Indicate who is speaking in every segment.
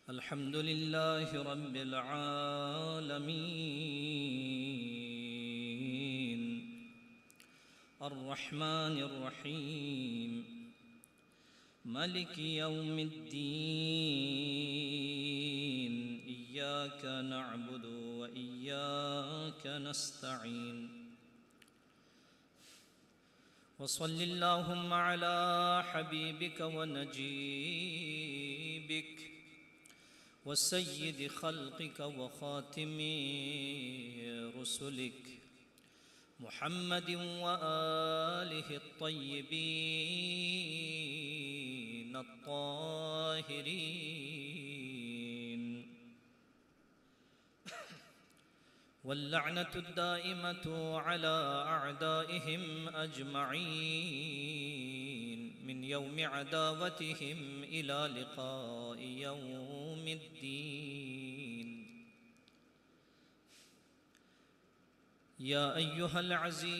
Speaker 1: अल्हम्दुलिल्लाहि रब्बिल आलमीन अर्रहमानिर रहीम मालिकि यौमिद्दीन इय्याका नअबुदु व इय्याका नस्तईन वसल्लिल्लाहुम्मा अला हबीबिक व नजीबिक वसय्यिदि खल्क़िक व ख़ातिमि रुसुलिक मुहम्मदिन व आलिहि अत्तय्यिबीन अत्ताहिरीन वल्लअनतु दाइमतु अला अअदाइहिम अजमईन मिन यौमि अदावतिहिम इला लिक़ाइ यौमिद्दीन। या अय्युहल अज़ीज़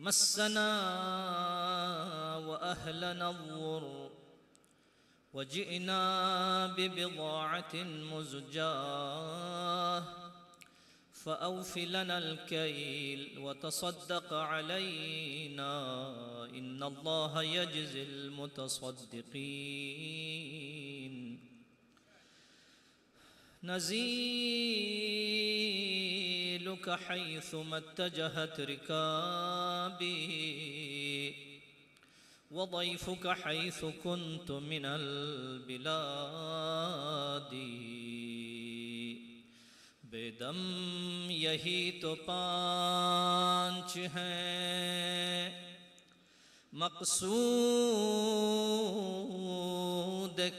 Speaker 1: मस्सना व अहलना अज़्ज़ुर वजिअना बिबिज़ाअतिन मुज़जाह फ़अव्फ़ि लनल कैल वतसद्दक़ अलैना इन्नल्लाह यजज़िल मुतसद्दिक़ीन। नज़ीलुक हैथुमा इत्तजहत रिकाबी वज़ैफ़ुक हैथु कुन्तु मिनल बिलादी। बेदम यही तो पांच हैं मक़सूद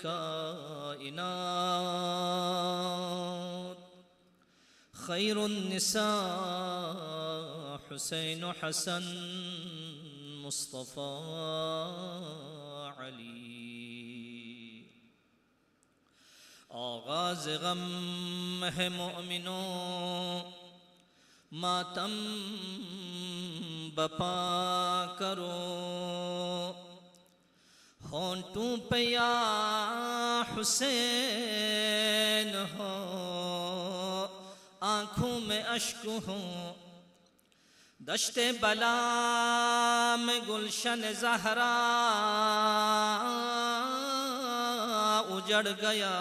Speaker 1: काइनात। खैरुन निसा हुसैन हसन मुस्तफ़ा अली। आगाज़ गम है मोमिनों मातम बपा करो होंठों पे या हुसैन हो आँखों में अश्क हो। दश्ते बला में गुलशन ज़हरा उजड़ गया।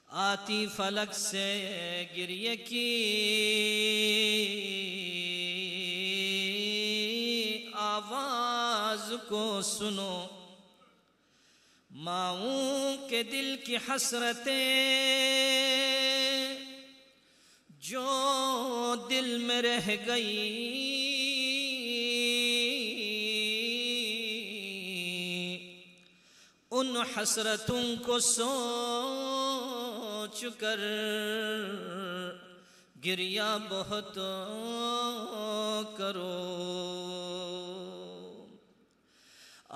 Speaker 1: आती फलक से गिरिए की आवाज़ को सुनो। माओं के दिल की हसरतें जो दिल में रह गई उन हसरतों को सोच कर गिरिया बहुत करो।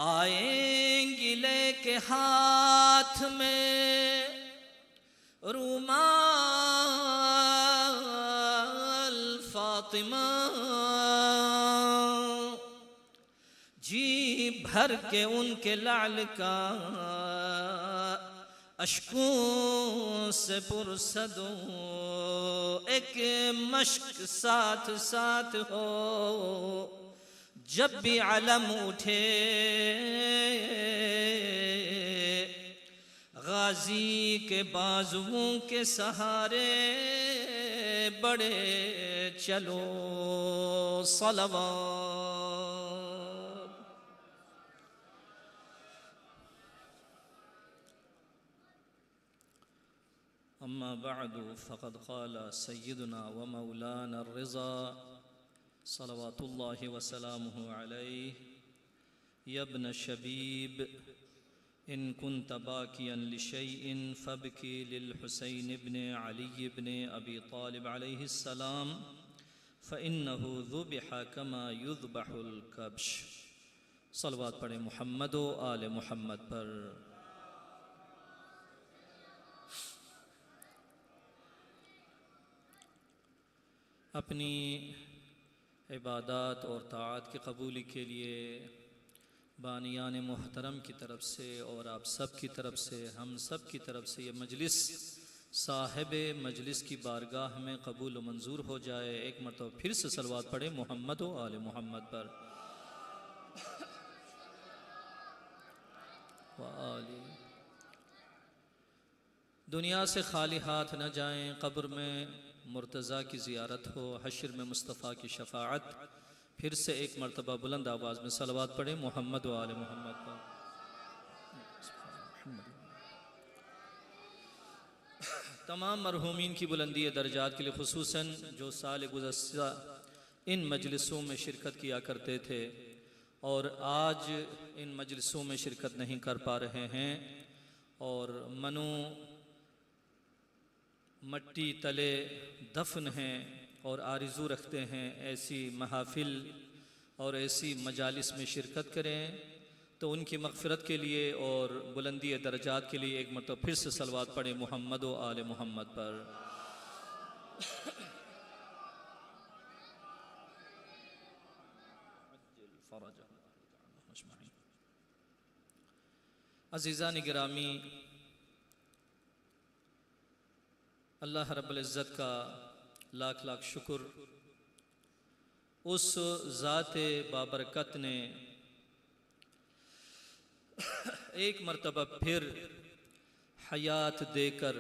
Speaker 1: आएंगी लेके हाथ में रूमाल फातिमा जी भर के उनके लाल का अश्कों से पुरसदो। एक मश्क साथ साथ हो जब भी अलम उठे गाजी के बाजुओं के सहारे बड़े चलो सलवात। अम्मा बअदु फ़क़द क़ाल सय्यदुना व मौलाना अर्रिज़ा सलवातुल्लाहि व सलामुहु अलैहि या इब्न शबीब इन कुन्त बाकियन लिशैइन फ़बकी लिल हुसैन इब्न अली इब्न अबी तालिब अलैहिस्सलाम फ़इन्नहु ज़ुबिहा कमा युज़बहुल कब्श। सलवात पढ़े मुहम्मद व आले मुहम्मद पर। अपनी इबादत और ताअत की कबूली के लिए बानियान मुहतरम की तरफ से और आप सब की तरफ से, हम सब की तरफ से ये मजलिस साहिब मजलिस की बारगाह में कबूल व मंजूर हो जाए। एक मरतबा फिर से सलवात पढ़े मोहम्मद व आले मोहम्मद पर। दुनिया से खाली हाथ न जाएं, कब्र में मुर्तज़ा की ज़ियारत हो, हश्र में मुस्तफ़ा की शफ़ाअत। फिर से एक मरतबा बुलंद आवाज़ में सलवात पढ़े मोहम्मद व आले मोहम्मद पर। तमाम मरहूमीन की बुलंदी दर्जात के लिए, खुसूसन जो साल गुज़श्ता इन मजलिसों में शिरकत किया करते थे और आज इन मजलिसों में शिरकत नहीं कर पा रहे हैं और मनो मट्टी तले दफन हैं और आरज़ू रखते हैं ऐसी महफिल और ऐसी मजालिस में शिरकत करें, तो उनकी मग़फ़िरत के लिए और बुलंदी दर्जात के लिए एक मरतबा फिर से सलवात पढ़े मोहम्मद व आले मोहम्मद पर। अज़ीज़ान गिरामी, अल्लाह रब्बुल इज़्ज़त का लाख लाख शुक्र, उस ज़ाते बाबरकत ने एक मरतबा फिर हयात देकर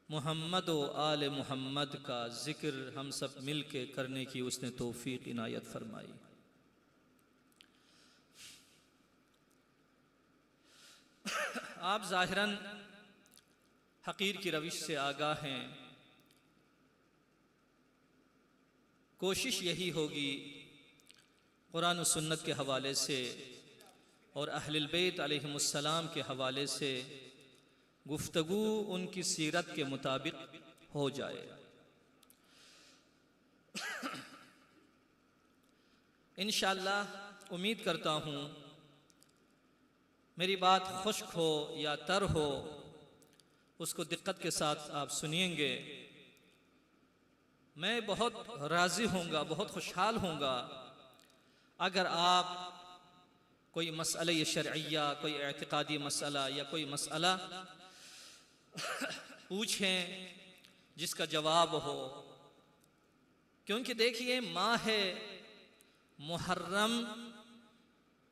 Speaker 1: मोहम्मद व आले मोहम्मद का ज़िक्र हम सब मिल के करने की उसने तौफ़ीक़ इनायत फरमाई। आप ज़ाहिरन हक़ीर की रविश से आगाह हैं। कोशिश यही होगी कुरान और सुन्नत के हवाले से और अहलुल बैत अलैहिमुस्सलाम के हवाले से गुफ्तगू उनकी सीरत के मुताबिक हो जाए। इंशाअल्लाह उम्मीद करता हूँ मेरी बात खुश्क हो या तर हो, उसको दिक्कत के साथ आप सुनिएंगे। मैं बहुत राज़ी होऊंगा, बहुत खुशहाल होऊंगा अगर आप कोई मसला शरइया, कोई एतिक़ादी मसला या कोई मसला पूछें जिसका जवाब हो। क्योंकि देखिए, माह मुहर्रम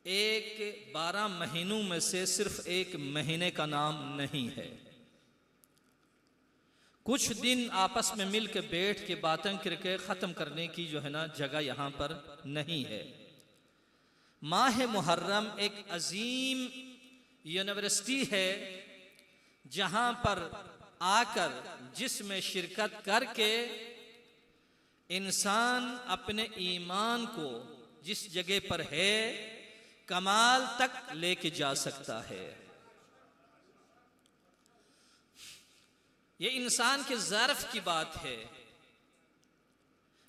Speaker 1: एक 12 महीनों में से सिर्फ एक महीने का नाम नहीं है। कुछ दिन आपस में मिल के बैठ के बातें करके ख़त्म करने की जो है ना जगह यहाँ पर नहीं है। माह मुहर्रम एक अजीम यूनिवर्सिटी है जहाँ पर आकर, जिसमें शिरकत करके इंसान अपने ईमान को जिस जगह पर है कमाल तक लेके जा सकता है। ये इंसान के ज़र्फ़ की बात है,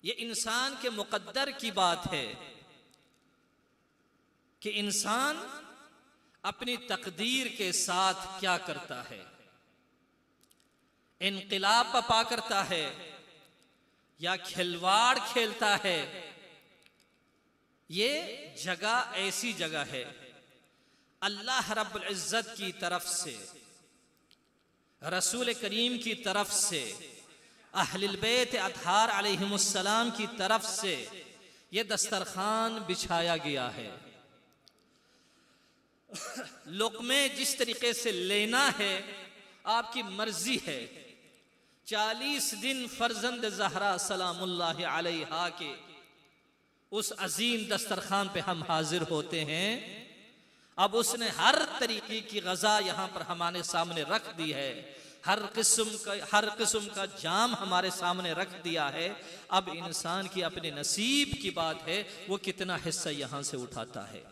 Speaker 1: ये इंसान के मुक़द्दर की बात है कि इंसान अपनी तकदीर के साथ क्या करता है, इनक़िलाब पा करता है या खिलवाड़ खेलता है। ये जगह ऐसी जगह है अल्लाह रब्बुल इज़्ज़त की तरफ से, रसूल करीम की तरफ से, अहलुल बैत अतहार अलैहिमुस्सलाम की तरफ से ये दस्तरखान बिछाया गया है। लुक़्मे जिस तरीके से लेना है आपकी मर्जी है। 40 दिन फर्जंद ज़हरा सलामुल्लाहि अलैहा के उस अजीम दस्तरखान पे हम हाजिर होते हैं। अब उसने हर तरीके की ग़ज़ा यहाँ पर हमारे सामने रख दी है, हर किस्म का जाम हमारे सामने रख दिया है। अब इंसान की अपने नसीब की बात है, वो कितना हिस्सा यहाँ से उठाता है।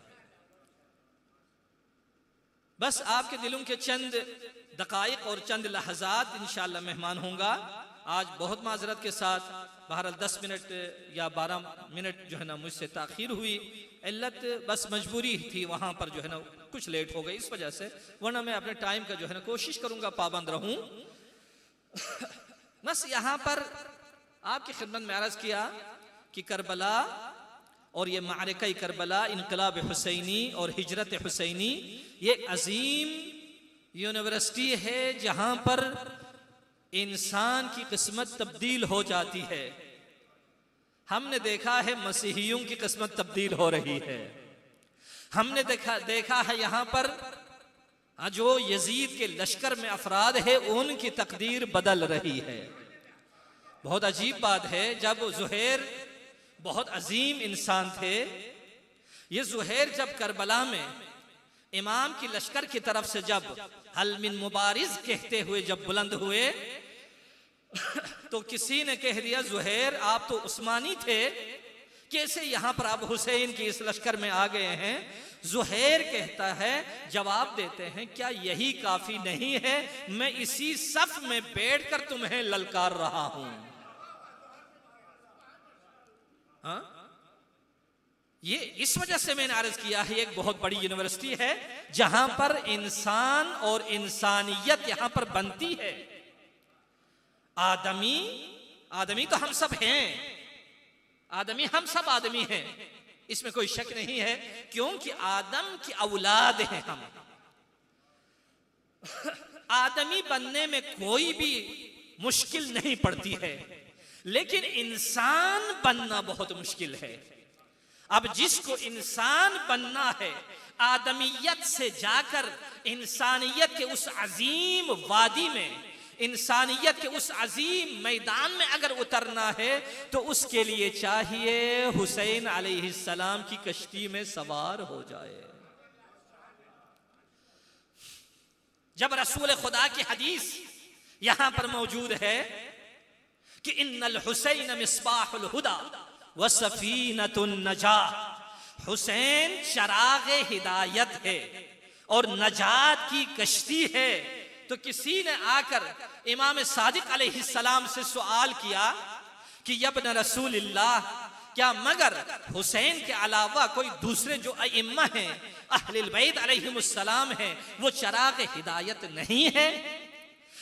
Speaker 1: बस आपके दिलों के चंद दकाइक और चंद लहज़ात इंशाअल्लाह मेहमान होंगे। आज बहुत माजरत के साथ बहरहाल 10 मिनट या 12 मिनट जो है ना मुझसे ताख़ीर हुई। इल्लत बस मजबूरी थी, वहाँ पर जो है ना कुछ लेट हो गई इस वजह से, वरना मैं अपने टाइम का जो है ना कोशिश करूँगा पाबंद रहूँ। बस यहाँ पर आपकी खिदमत में अर्ज़ किया कि करबला और ये मारका करबला, इनकलाब हुसैनी और हिजरत हुसैनी, ये अजीम यूनिवर्सिटी है जहां पर इंसान की किस्मत तब्दील हो जाती है। हमने देखा है मसीहियों की किस्मत तब्दील हो रही है। हमने देखा है यहां पर जो यजीद के लश्कर में अफराद है उनकी तकदीर बदल रही है। बहुत अजीब बात है, जब ज़ुहैर बहुत अजीम इंसान थे, ये ज़ुहैर जब करबला में इमाम की लश्कर की तरफ से जब हल मिन मुबारिज कहते हुए जब बुलंद हुए तो किसी ने कह दिया ज़ुहैर आप तो उस्मानी थे, कैसे यहां पर आप हुसैन की इस लश्कर में आ गए हैं। ज़ुहैर कहता है, जवाब देते हैं, क्या यही काफी नहीं है, मैं इसी सफ में बैठकर तुम्हें ललकार रहा हूं। हाँ? ये इस वजह से मैंने अर्ज किया है, एक बहुत बड़ी यूनिवर्सिटी है जहां पर इंसान और इंसानियत यहां पर बनती है। आदमी तो हम सब हैं, हम सब आदमी हैं, इसमें कोई शक नहीं है, क्योंकि आदम की औलाद हैं हम। आदमी बनने में कोई भी मुश्किल नहीं पड़ती है, लेकिन इंसान बनना बहुत मुश्किल है। अब जिसको इंसान बनना है, आदमियत से जाकर इंसानियत के उस अजीम वादी में, इंसानियत के उस अजीम मैदान में अगर उतरना है तो उसके लिए चाहिए हुसैन अलैहिस्सलाम की कश्ती में सवार हो जाए। जब रसूल खुदा की हदीस यहां पर मौजूद है कि इन्नल हुसैन मिस्बाहुल हुदा व सफीनतुन नजाह, हुसैन चराग हिदायत है और नजात की कश्ती है, तो किसी ने आकर इमाम सादिक अलैहिस्सलाम से सवाल किया कि यब्न रसूलिल्लाह, क्या मगर हुसैन के अलावा कोई दूसरे जो अइम्मा हैं, अहलुल बैत अलैहिमुस्सलाम हैं, वो चराग हिदायत नहीं है,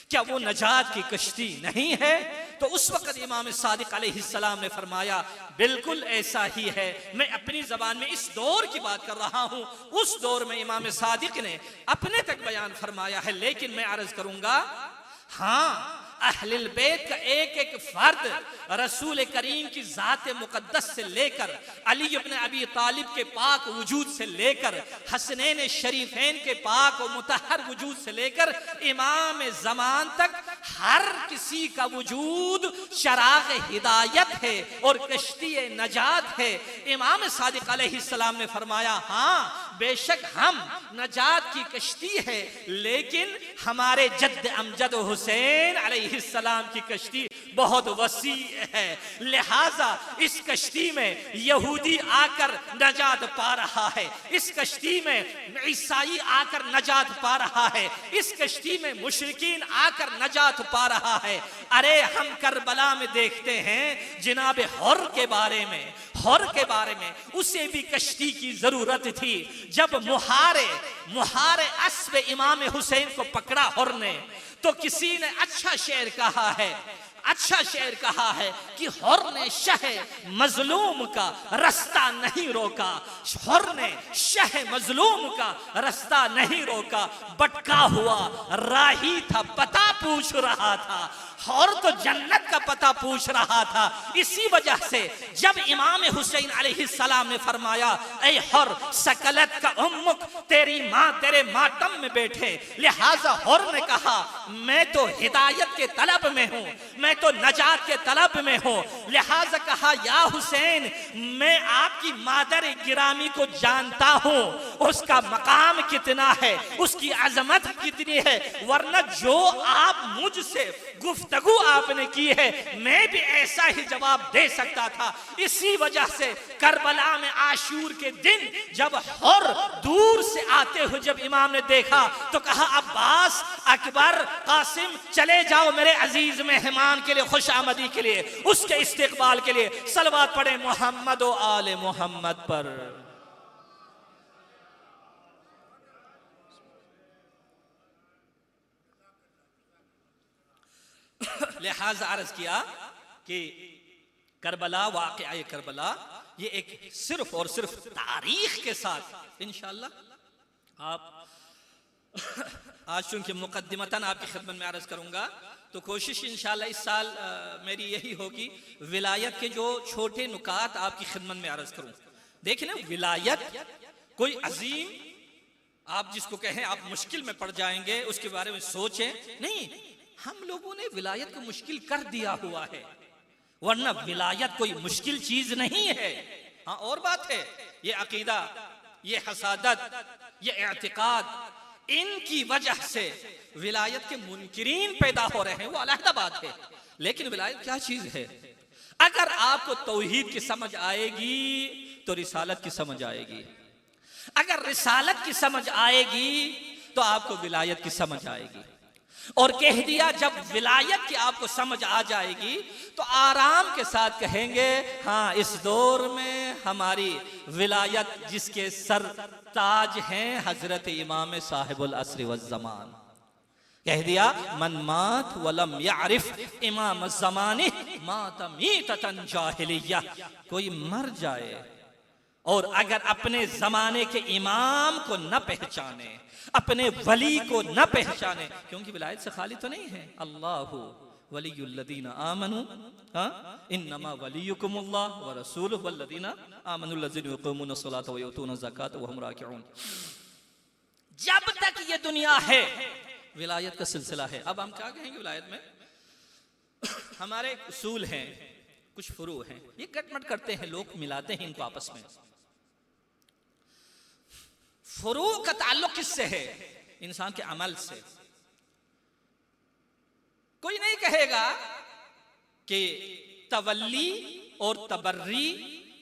Speaker 1: क्या वो नजात की कश्ती नहीं है? तो उस वक्त इमाम सादिक अलैहिस्सलाम ने फरमाया, बिल्कुल ऐसा ही है। मैं अपनी जबान में इस दौर की बात कर रहा हूं, उस दौर में इमाम सादिक ने अपने तक बयान फरमाया है, लेकिन मैं अर्ज करूंगा, हाँ, अहलुल बैत का एक एक फर्द रसूल करीम की जात मुकद्दस से लेकर अली इब्न अबी तालिब के पाक वजूद से लेकर हसनैन शरीफैन के पाक और मुतहर वजूद से लेकर इमाम ज़मान तक हर किसी का वजूद चराग हिदायत है और कश्ती नजात है। इमाम सादिक अलैहिस्सलाम ने फरमाया, हाँ बेशक हम नजात की कश्ती है, लेकिन हमारे जद्द अमजद हुसैन अलैहिस्सलाम की कश्ती बहुत वसी है, लिहाजा इस कश्ती में यहूदी आकर नजात पा रहा है, इस कश्ती में ईसाई आकर नजात पा रहा है, इस कश्ती में मुशरिकीन आकर नजात पा रहा है। अरे हम करबला में देखते हैं जनाब हुर के बारे में, उसे भी कश्ती की जरूरत थी। जब मुहारे अस्ब इमाम हुसैन को पकड़ा हुर ने, तो किसी ने अच्छा शेर कहा है कि हुर ने शह मजलूम का रास्ता नहीं रोका, हुर ने शह मजलूम का रास्ता नहीं रोका, भटका हुआ राही था, पता पूछ रहा था, और तो जन्नत का पता पूछ रहा था। इसी वजह से जब इमाम हुसैन अलैहिस्सलाम ने फरमाया, ऐ हुर सकलत का उम्मुक, तेरी माँ तेरे मातम में बैठे, लिहाजा हुर ने कहा, मैं तो हिदायत के तलब में हूँ, मैं तो नजात के तलब में हूँ। लिहाजा कहा, या हुसैन, मैं आपकी मादर गिरामी को जानता हूँ, उसका मकाम कितना है, उसकी अजमत कितनी है, वरना जो आप मुझसे गुफ्तगू आपने की है, मैं भी ऐसा ही जवाब दे सकता था। इसी वजह से करबला में आशूर के दिन जब हुर दूर से आते हुए जब इमाम ने देखा तो कहा, अब्बास, अकबर, कासिम, चले जाओ मेरे अजीज मेहमान के लिए, खुश आमदी के लिए, उसके इस्तेकबाल के लिए सलवात पढ़े मोहम्मद व आले मोहम्मद पर। लिहाजा अर्ज किया कि करबला, वाक़या करबला ये एक सिर्फ और सिर्फ तारीख के साथ इंशाअल्लाह आप आज चूंकि मुकद्दिमतन आपकी खिदमत में अर्ज करूंगा, तो कोशिश इंशाअल्लाह इस साल मेरी यही होगी विलायत के जो छोटे नुकात आपकी खिदमत में अर्ज करूं। देखिए ना, विलायत कोई अजीम आप जिसको कहें आप मुश्किल में पड़ जाएंगे उसके बारे में सोचें नहीं, हम लोगों ने विलायत को मुश्किल कर दिया हुआ है, वरना विलायत कोई मुश्किल चीज नहीं है। हाँ, और बात है ये अकीदा, ये हसादत, ये एतिकाद, इनकी वजह से विलायत के मुनकिरीन पैदा हो रहे हैं, वो अलग बात है। लेकिन विलायत क्या चीज है? अगर आपको तौहीद की समझ आएगी तो रिसालत की समझ आएगी, अगर रिसालत की समझ आएगी तो आपको विलायत की समझ आएगी। और कह दिया जब विलायत की आपको समझ आ जाएगी तो आराम के साथ कहेंगे हाँ, इस दौर में हमारी विलायत जिसके सर ताज हैं हजरत इमाम साहिबुल असर वज़्ज़मान। कह दिया मन मात वलम यारिफ इमाम ज़माने मात मीततन जाहिलिया, कोई मर जाए और अगर अपने जमाने के इमाम को न पहचाने, अपने वली को न पहचाने, क्योंकि विलायत से खाली तो नहीं है। अल्लाहु वलियुल्लज़ीना आमनू इन्नमा वलियुकुमुल्लाह व रसूलुहु वल्लज़ीना आमनू लज़ीना युक़ीमूनस्सलाता व युतूना ज़काता व हुम राकिऊन। जब तक ये दुनिया है विलायत का सिलसिला है। अब हम क्या कहेंगे विलायत में? हमारे उसूल हैं, कुछ फुरू हैं, ये कटमट करते हैं लोग, मिलाते हैं इनको आपस में। फुरू का ताल्लुक किससे है? इंसान के अमल से। कोई नहीं कहेगा कि तवल्ली और तबर्री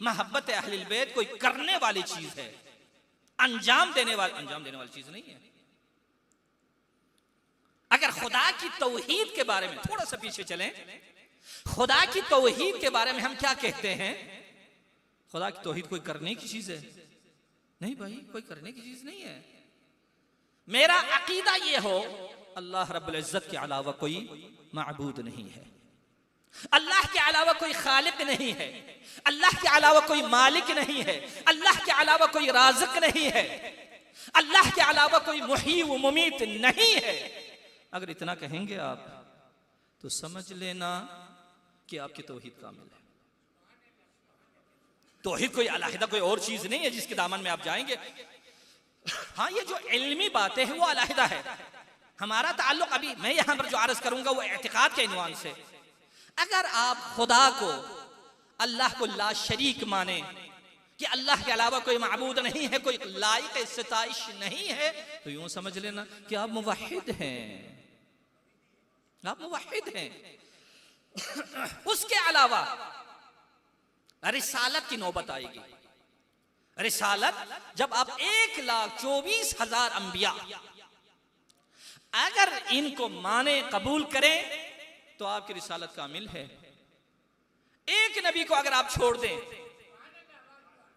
Speaker 1: मोहब्बत अहलिल बैत कोई करने वाली चीज है, अंजाम देने वाली चीज नहीं है। अगर खुदा की तौहीद के बारे में थोड़ा सा पीछे चलें, खुदा की तौहीद के बारे में हम क्या कहते हैं? खुदा की तौहीद कोई करने की चीज है? नहीं भाई, कोई करने की चीज नहीं है। मेरा अकीदा ये हो अल्लाह रब्बुल इज्जत के अलावा कोई माबूद नहीं है, अल्लाह के अलावा कोई खालिक नहीं है, अल्लाह के अलावा कोई मालिक नहीं है, अल्लाह के अलावा कोई राज़िक नहीं है, अल्लाह के अलावा कोई मुही व मुमीत नहीं है। अगर इतना कहेंगे आप तो समझ लेना कि आपकी तौहीद कामिल है। तौहीद कोई अलहदा कोई और चीज नहीं है जिसके दामन में आप जाएंगे। हाँ, ये जो इल्मी बातें हैं वो अलहदा है। हमारा ताल्लुक अभी मैं यहां पर जो अर्ज करूंगा वो एतिकाद के इन्वान से। अगर आप खुदा को, अल्लाह को ला शरीक माने कि अल्लाह के अलावा कोई माबूद नहीं है, कोई लायक सिताइश नहीं है, तो यूं समझ लेना कि आप मुवहिद हैं, आप मुवहिद हैं। उसके अलावा रिसालत की नौबत आएगी। रिसालत जब आप 1,24,000 अंबिया अगर इनको माने कबूल करें तो आपकी रिसालत कामिल है। एक नबी को अगर आप छोड़ दें,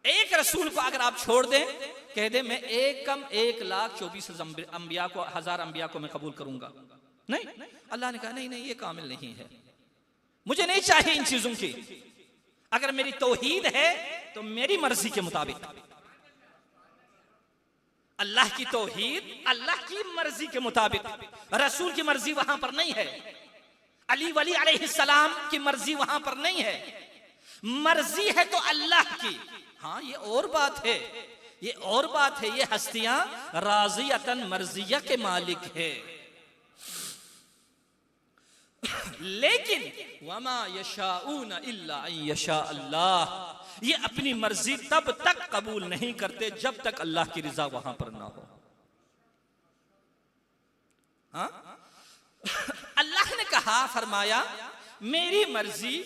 Speaker 1: एक रसूल को अगर आप छोड़ दें, कह दे मैं 1,24,000 अंबिया को, 1000 अंबिया को मैं कबूल करूंगा, नहीं, अल्लाह ने कहा नहीं नहीं, ये कामिल नहीं है, मुझे नहीं चाहिए इन चीजों की। अगर मेरी तौहीद है तो मेरी मर्जी के मुताबिक। अल्लाह की तौहीद अल्लाह की मर्जी के मुताबिक, रसूल की मर्जी वहां पर नहीं है, अली वली अलैहिस्सलाम की मर्जी वहां पर नहीं है, मर्जी है तो अल्लाह की। हाँ, ये और बात है, ये और बात है, ये हस्तियां राज़ियतन मर्जिया के मालिक है। लेकिन वमा यशाऊन इल्ला अन यशा अल्लाह, ये अपनी मर्जी तब तक कबूल नहीं करते जब तक अल्लाह की रिजा वहां पर ना हो। हाँ? अल्लाह ने कहा, फरमाया मेरी मर्जी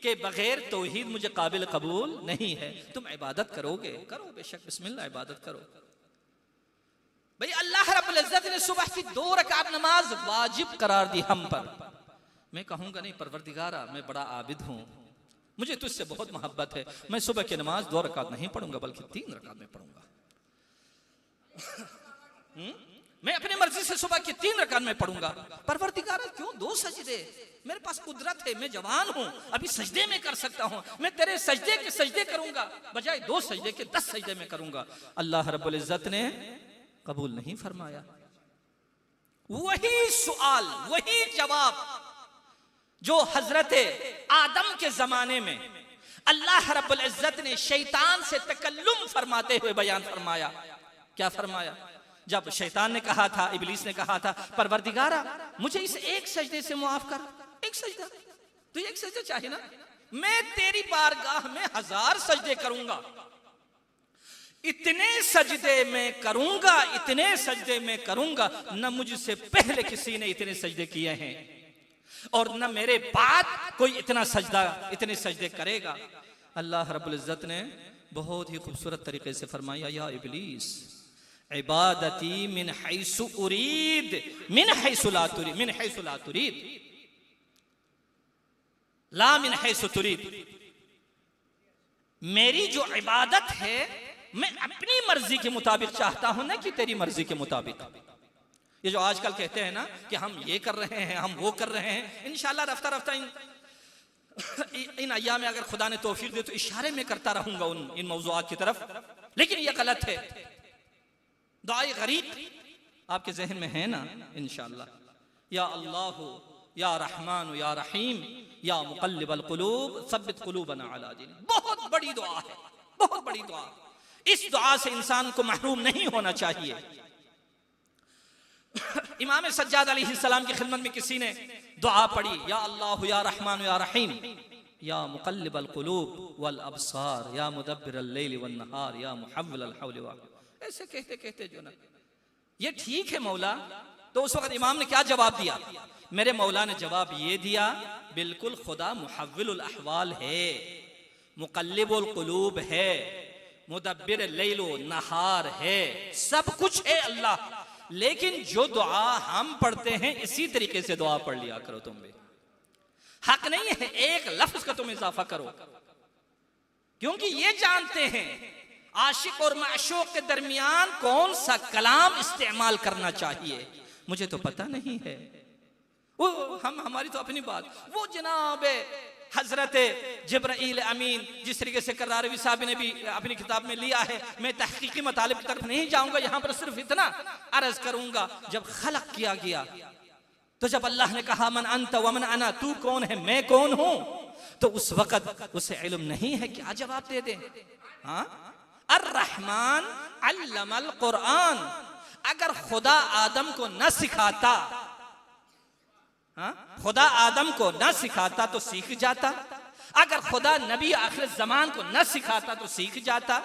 Speaker 1: के बगैर तौहीद मुझे काबिल कबूल नहीं है। तुम इबादत करोगे, करो बेशक, बिस्मिल्लाह इबादत करो। भाई अल्लाह रब्बुल इज्जत ने सुबह की 2 रकात नमाज वाजिब करार दी हम पर। मैं कहूंगा नहीं परवरदिगारा मैं बड़ा आबिद हूं, मुझे तुझसे बहुत मोहब्बत है, मैं सुबह की नमाज 2 रकात नहीं पढ़ूंगा बल्कि 3 रकात में पढ़ूंगा। मैं अपनी मर्जी से सुबह की 3 रकात में पढ़ूंगा। परवरदिगारा क्यों 2 सजदे? मेरे पास कुदरत है, मैं जवान हूं, अभी सजदे में कर सकता हूं, मैं तेरे सजदे के सजदे करूंगा, बजाय 2 सजदे के 10 सजदे में करूंगा। अल्लाह रब्बुल इज्जत ने कबूल नहीं फरमाया। वही सवाल, वही जवाब जो हजरत आदम के जमाने में अल्लाह रब्बुल इज्जत ने शैतान से तकल्लुम फरमाते हुए बयान फरमाया। क्या फरमाया? जब शैतान ने कहा था, इब्लीस ने कहा था, परवरदिगारा मुझे इस एक सजदे से मुआफ कर, एक सजदा, तो एक सजदा चाहिए ना, मैं तेरी बारगाह में 1000 सजदे करूंगा, इतने सजदे में करूंगा, इतने सजदे में करूंगा, न मुझसे पहले किसी ने इतने सजदे किए हैं और न मेरे बाद कोई इतना सजदा, इतने सजदे करेगा। अल्लाह रब्बुल इज्जत ने बहुत ही खूबसूरत तरीके से फरमाया, या इब्लीस इबादती मिन हैसु उरीद मिन हैसु ला तुरीद, मिन हैसु ला तुरीद, ला मिन हैसु तुरीद। मेरी जो इबादत है मैं अपनी मर्जी के मुताबिक चाहता हूं, ना कि तेरी मर्जी के मुताबिक। ये जो आजकल कहते हैं ना कि हम ये कर रहे हैं, हम वो कर रहे हैं, इंशाल्लाह रफ्ता रफ्ता इन अय्याम में अगर खुदा ने तौफीक दे तो इशारे में करता रहूंगा इन मौज़ूआत की तरफ, लेकिन ये गलत है। दुआए गरीब आपके जहन में है ना? इंशाअल्लाह, या अल्लाह या रहमान या रहीम या मुक़ल्लिबल क़ुलूब सब्बित क़ुलूबना अला दीनिक। बहुत बड़ी दुआ है, बहुत बड़ी दुआ। इस दुआ से इंसान को महरूम नहीं होना चाहिए। इमाम सज्जाद अलैहिस्सलाम की खिदमत में किसी ने दुआ पढ़ी, या अल्लाह या रहमान या रहीम या मुक़ल्लिबल क़ुलूब वल अबसार या मुदब्बिरल लैल वन नहार या मुहव्विलल हौल व ऐसे कहते कहते जो ना, ये ठीक है मौला। तो उस वक्त इमाम ने क्या जवाब दिया? मेरे मौला ने जवाब ये दिया, बिल्कुल खुदा मुहव्विलुल अहवाल है, मुक़ल्लिबुल क़ुलूब है, मुदब्बिर लैल व नहार है, सब कुछ है अल्लाह, लेकिन जो दुआ हम पढ़ते हैं इसी तरीके से दुआ पढ़ लिया करो। तुम भी हक नहीं है एक लफ्ज का तुम इजाफा करो, क्योंकि ये जानते हैं आशिक और माशूक के दरमियान कौन सा कलाम इस्तेमाल करना चाहिए। मुझे तो पता नहीं है, वो हमारी तो अपनी बात, वो जनाब हजरत जिब्राइल अमीन जिस तरीके से करारवी साहब ने भी अपनी किताब में लिया है, मैं तहकीकी मतालिब की तरफ नहीं जाऊंगा, यहां पर सिर्फ इतना अर्ज करूंगा। जब खलक किया गया तो जब अल्लाह ने कहा मन अंत व मन अना, तू कौन है मैं कौन हूं, तो उस वक्त उसे इल्म नहीं है, क्या जवाब दे दे? हाँ, अर्रहमान अल्लमल कुरान। अगर खुदा आदम को न सिखाता, खुदा आदम को न सिखाता तो सीख जाता, अगर खुदा नबी आखिर जमान को न सिखाता तो सीख जाता।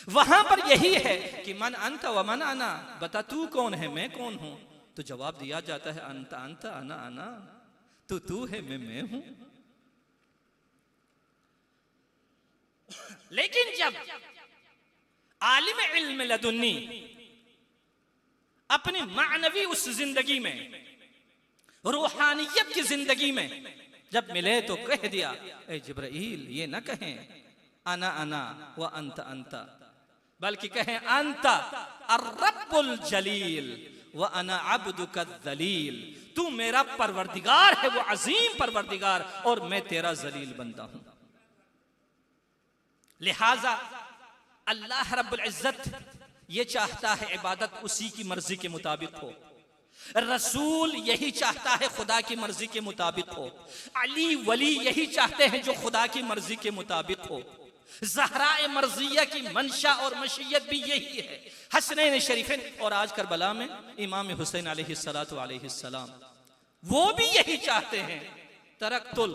Speaker 1: वहां पर यही है कि मन अंत व मन अना, बता तू कौन है मैं कौन हूं, तो जवाब दिया जाता है अंत अंत अना अना, तू है मैं हूं। लेकिन जब आलिम इल्म लदुन्नी अपनी मानवी उस जिंदगी में, रूहानियत की जिंदगी में जब मिले तो कह दिया, ए जिब्राइल ये न कहें अना अना व अंत अंत, बल्कि कहें अंत अर्रब्बुल जलील व अना अब्दुका ज़लील। तू मेरा परवरदिगार है, वो अजीम परवरदिगार, और मैं तेरा जलील बंदा हूं। लिहाजा अल्लाह रब्बुल इज्जत ये चाहता है इबादत उसी की मर्जी के मुताबिक हो, रसूल यही चाहता है खुदा की मर्जी के मुताबिक हो, अली वली यही चाहते हैं जो खुदा की मर्जी के मुताबिक हो, ज़हरा मर्जिया की मंशा और मशीयत भी यही है, हसनैन शरीफैन, और आज करबला में इमाम हुसैन अलैहिस्सलातु अलैहिस्सलाम वो भी यही चाहते हैं। तरक्तुल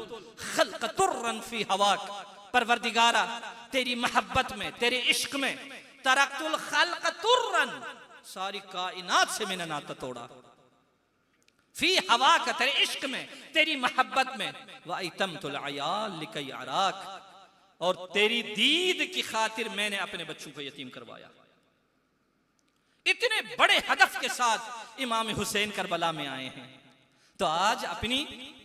Speaker 1: खल्क़ तुर्रन फी हवाक, परवरदिगारा तेरी मोहब्बत में, तेरे इश्क में, तरक्तुल खल्क़ तुर्रन, सारी कायनात से मैंने नाता तोड़ा, फी हवा का, तेरे इश्क में, तेरी मोहब्बत में, वअतमतुल अयाल लिकई अराक, और तेरी दीद की खातिर मैंने अपने बच्चों को यतीम करवाया। इतने बड़े हदफ के साथ इमाम हुसैन करबला में आए हैं। तो आज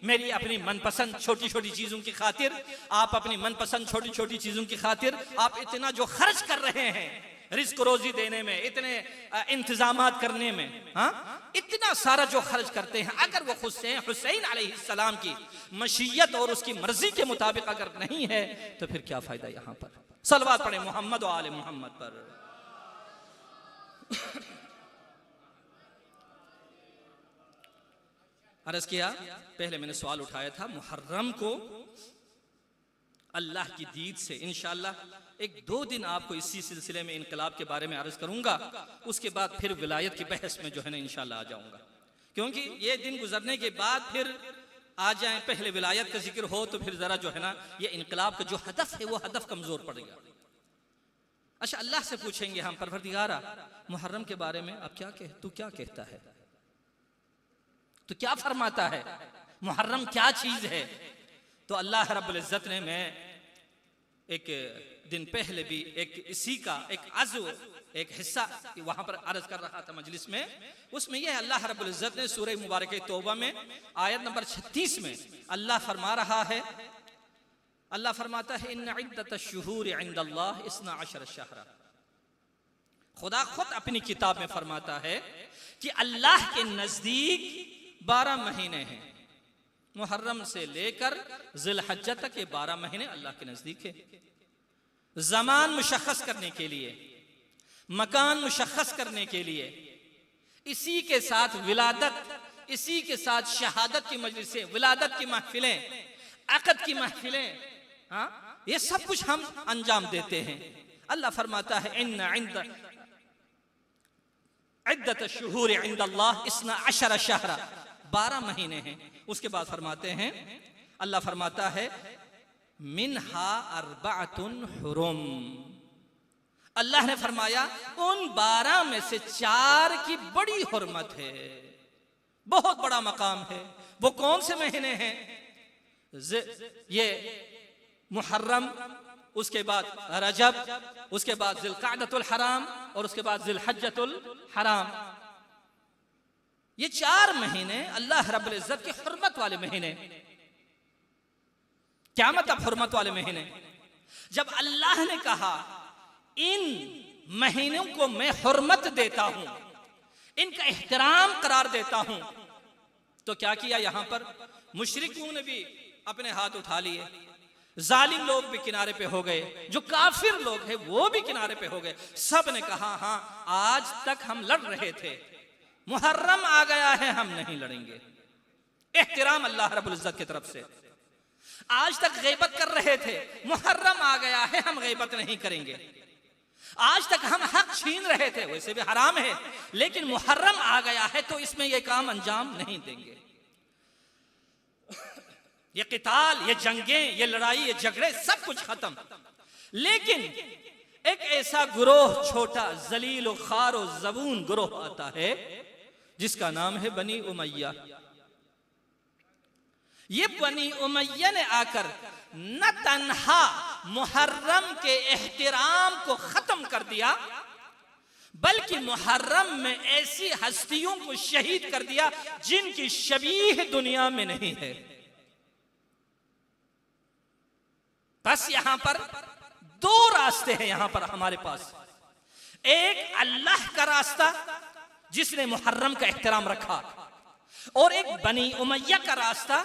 Speaker 1: मेरी अपनी मनपसंद छोटी छोटी चीजों की खातिर, आप अपनी मनपसंद छोटी छोटी चीजों की खातिर आप इतना जो खर्च कर रहे हैं,
Speaker 2: रिस्क रोजी देने में, इतने इंतजामात करने में, हाँ, इतना सारा जो खर्च करते हैं, अगर वो हुसैन अलैहिस्सलाम की मशीयत और उसकी मर्जी के मुताबिक अगर नहीं है तो फिर क्या फायदा यहाँ पर। सलवात पढ़े मोहम्मद व आले मोहम्मद पर। अर्ज किया, पहले मैंने सवाल उठाया था मुहर्रम को अल्लाह की दीद से इंशाअल्लाह एक 2 दिन आपको इसी सिलसिले में इनकलाब के बारे में अर्ज करूंगा, उसके बाद फिर विलायत की बहस में जो है ना इंशाअल्लाह आ जाऊंगा, क्योंकि ये दिन गुजरने के बाद फिर आ जाए, पहले विलायत का जिक्र हो तो फिर जरा जो है ना ये इनकलाब का जो हदफ है वो हदफ कमजोर पड़ेगा। अच्छा, अल्लाह से पूछेंगे हम, परवरदिगारा मुहर्रम के बारे में अब तू क्या कहता है, तो क्या फरमाता है, मुहर्रम क्या चीज है। तो अल्लाह रब्बुल इज्जत ने, मैं एक दिन पहले भी एक इसी का एक एक हिस्सा वहां पर अर्ज कर रहा था मजलिस में, उसमें यह अल्लाह रब्बुल इज्जत ने सूरह मुबारक तौबा में आयत नंबर 36 में अल्लाह फरमा रहा है, अल्लाह फरमाता है इन्न इद्दतश-शुहूरि इंदल्लाह 12 शहरा। खुदा खुद अपनी किताब में फरमाता है कि अल्लाह के नजदीक 12 महीने हैं, मुहर्रम से लेकर ज़िलहज्जा तक के 12 महीने अल्लाह के नजदीक है। ज़मान मुशख्खस करने के लिए, मकान मुशख्खस करने के लिए, इसी के साथ विलादत, इसी के साथ शहादत की मजलिसें, विलादत की महफिलें, अक़द की महफिलें, हाँ, ये सब कुछ हम अंजाम देते हैं। अल्लाह फरमाता है इन्न इद्दतश-शुहूरि इंदल्लाह 12 शहरा, 12 महीने हैं। उसके बाद फरमाते हैं, अल्लाह फरमाता है मिनहा अर्बअतुन हुरुम, अल्लाह ने फरमाया उन 12 में से 4 की बड़ी हुर्मत है, बहुत बड़ा मकाम है। वो कौन से महीने हैं? ये मुहर्रम, उसके बाद रजब, उसके बाद ज़िलक़अदतुल हराम और उसके बाद ज़िलहज्जतुल हराम। ये 4 महीने अल्लाह रब्बुल इज्जत के हुर्मत वाले महीने। क्या मतलब हुर्मत वाले महीने? जब अल्लाह ने कहा इन महीनों को मैं हुर्मत देता हूं, इनका एहतराम करार देता हूं, तो क्या किया यहां पर? मुशरिकों ने भी अपने हाथ उठा लिए, जालिम लोग भी किनारे पे हो गए, जो काफिर लोग हैं वो भी किनारे पे हो गए। सब ने कहा हाँ, आज तक हम लड़ रहे थे, मुहर्रम आ गया है, हम नहीं लड़ेंगे। एहतराम अल्लाह रब्बुल इज्जत की तरफ से। आज तक गैबत कर रहे थे, मुहर्रम आ गया है, हम गैबत नहीं करेंगे। आज तक हम हक छीन रहे थे, वैसे भी हराम है, लेकिन मुहर्रम आ गया है तो इसमें यह काम अंजाम नहीं देंगे। ये किताल, ये जंगें, ये लड़ाई, ये झगड़े सब कुछ खत्म। लेकिन एक ऐसा गुरोह, छोटा जलील व खार व ज़बून गुरोह आता है जिसका नाम है बनी उमैया। ये बनी उमैया ने आकर न तन्हा मुहर्रम के एहतराम को खत्म कर दिया, बल्कि मुहर्रम में ऐसी हस्तियों को शहीद कर दिया जिनकी शबीह दुनिया में नहीं है। बस यहां पर 2 रास्ते हैं यहां पर हमारे पास। एक अल्लाह का रास्ता जिसने मुहर्रम का एहतराम रखा, और एक बनी उमैया का रास्ता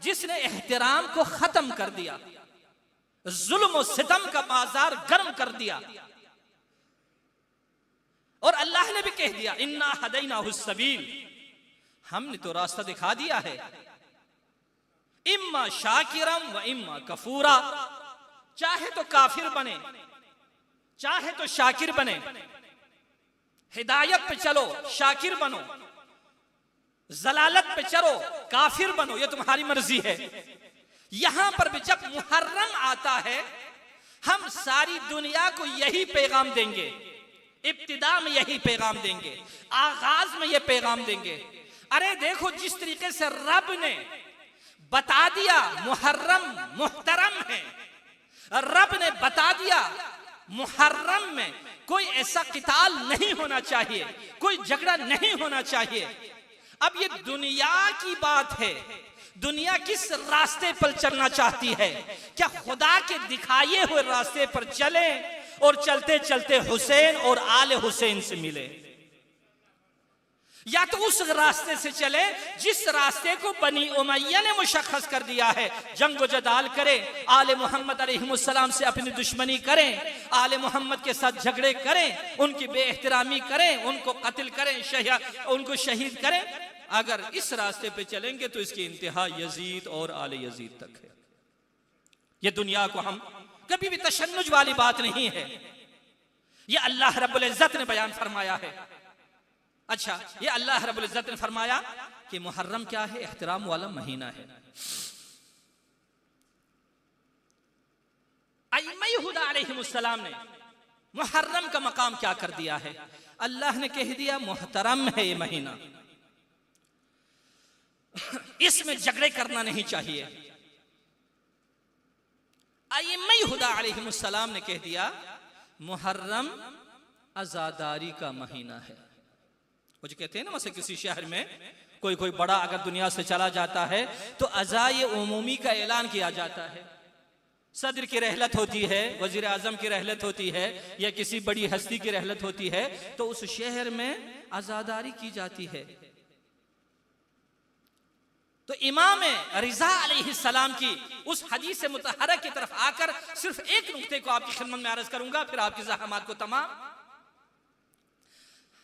Speaker 2: जिसने एहतराम को खत्म कर दिया, जुल्म और सितम का बाजार गर्म कर दिया। और अल्लाह ने भी कह दिया इन्ना हदैनाहुस सबील, हमने तो रास्ता दिखा दिया है, इम्मा शाकिरम व इम्मा कफूरा, चाहे तो काफिर बने, चाहे तो शाकिर बने। हिदायत पे चलो, शाकिर बनो, जलालत पे चलो, काफिर बनो, ये तुम्हारी मर्जी है। यहां पर भी जब मुहर्रम आता है, हम सारी दुनिया को यही पैगाम देंगे, इब्तिदा में यही पैगाम देंगे, आगाज में यह पैगाम देंगे। अरे देखो, जिस तरीके से रब ने बता दिया मुहर्रम मुहतरम है, रब ने बता दिया मुहर्रम में कोई ऐसा किताल नहीं होना चाहिए, कोई झगड़ा नहीं होना चाहिए। अब ये दुनिया की बात है, दुनिया किस रास्ते पर चलना चाहती है? क्या खुदा के दिखाए हुए रास्ते पर चले और चलते चलते हुसैन और आले हुसैन से मिले। या तो उस रास्ते से चले जिस रास्ते को बनी उमैया ने मुशख्खस कर दिया है, जंग व जदाल करें, आले मोहम्मद अलैहिस्सलाम से अपनी दुश्मनी करें, आले मोहम्मद के साथ झगड़े करें, उनकी बेएहतरामी करें, उनको कत्ल करें, उनको शहीद करें। अगर इस रास्ते पे चलेंगे तो इसकी इंतहा यजीद और आले यजीद तक है। ये दुनिया को हम कभी भी तशन्नुज वाली बात नहीं है, ये अल्लाह रब्बुल इज्जत ने बयान फरमाया है। अच्छा, ये अल्लाह रब्बुल इज्जत ने फरमाया कि मुहर्रम क्या है? एहतराम वाला महीना है। अइम्मा हुदा अलैहिमुस्सलाम ने मुहर्रम का मकाम क्या कर दिया है? अल्लाह ने कह दिया मुहतरम है ये महीना, इसमें झगड़े करना नहीं चाहिए। अइम्मा हुदा अलैहिमुस्सलाम ने कह दिया मुहर्रम आजादारी का महीना है। वो जो कहते हैं ना, वैसे किसी शहर में कोई बड़ा अगर दुनिया से चला जाता है तो अज़ाए उमूमी का ऐलान किया जाता है। सदर की रहलत होती है, वजीर आजम की रहलत होती है, या किसी बड़ी हस्ती की रहलत होती है, तो उस शहर में आजादारी की जाती है। तो इमाम रिजा अलैहिस्सलाम की उस हदीस मुतहरा की तरफ आकर सिर्फ एक नुक्ते को आपकी खिदमत में अर्ज करूंगा, फिर आपकी ज़हमात को तमाम।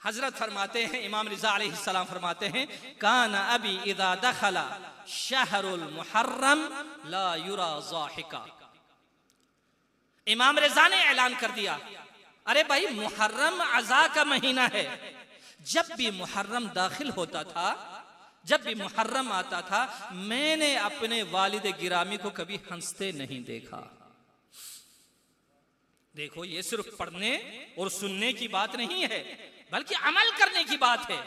Speaker 2: हजरत फरमाते हैं, इमाम रिजा अलैहिस्सलाम फरमाते हैं, काना अबी इदा दखला शहरुल मुहर्रम ला युरा ज़ाहिका। इमाम रिजा ने ऐलान कर दिया, अरे भाई मुहर्रम अज़ा का महीना है, जब भी मुहर्रम दाखिल होता था, जब भी मुहर्रम आता था, मैंने अपने वालिद गिरामी को कभी हंसते नहीं देखा। देखो, ये सिर्फ पढ़ने और सुनने की बात नहीं है, बल्कि अमल करने की बात है।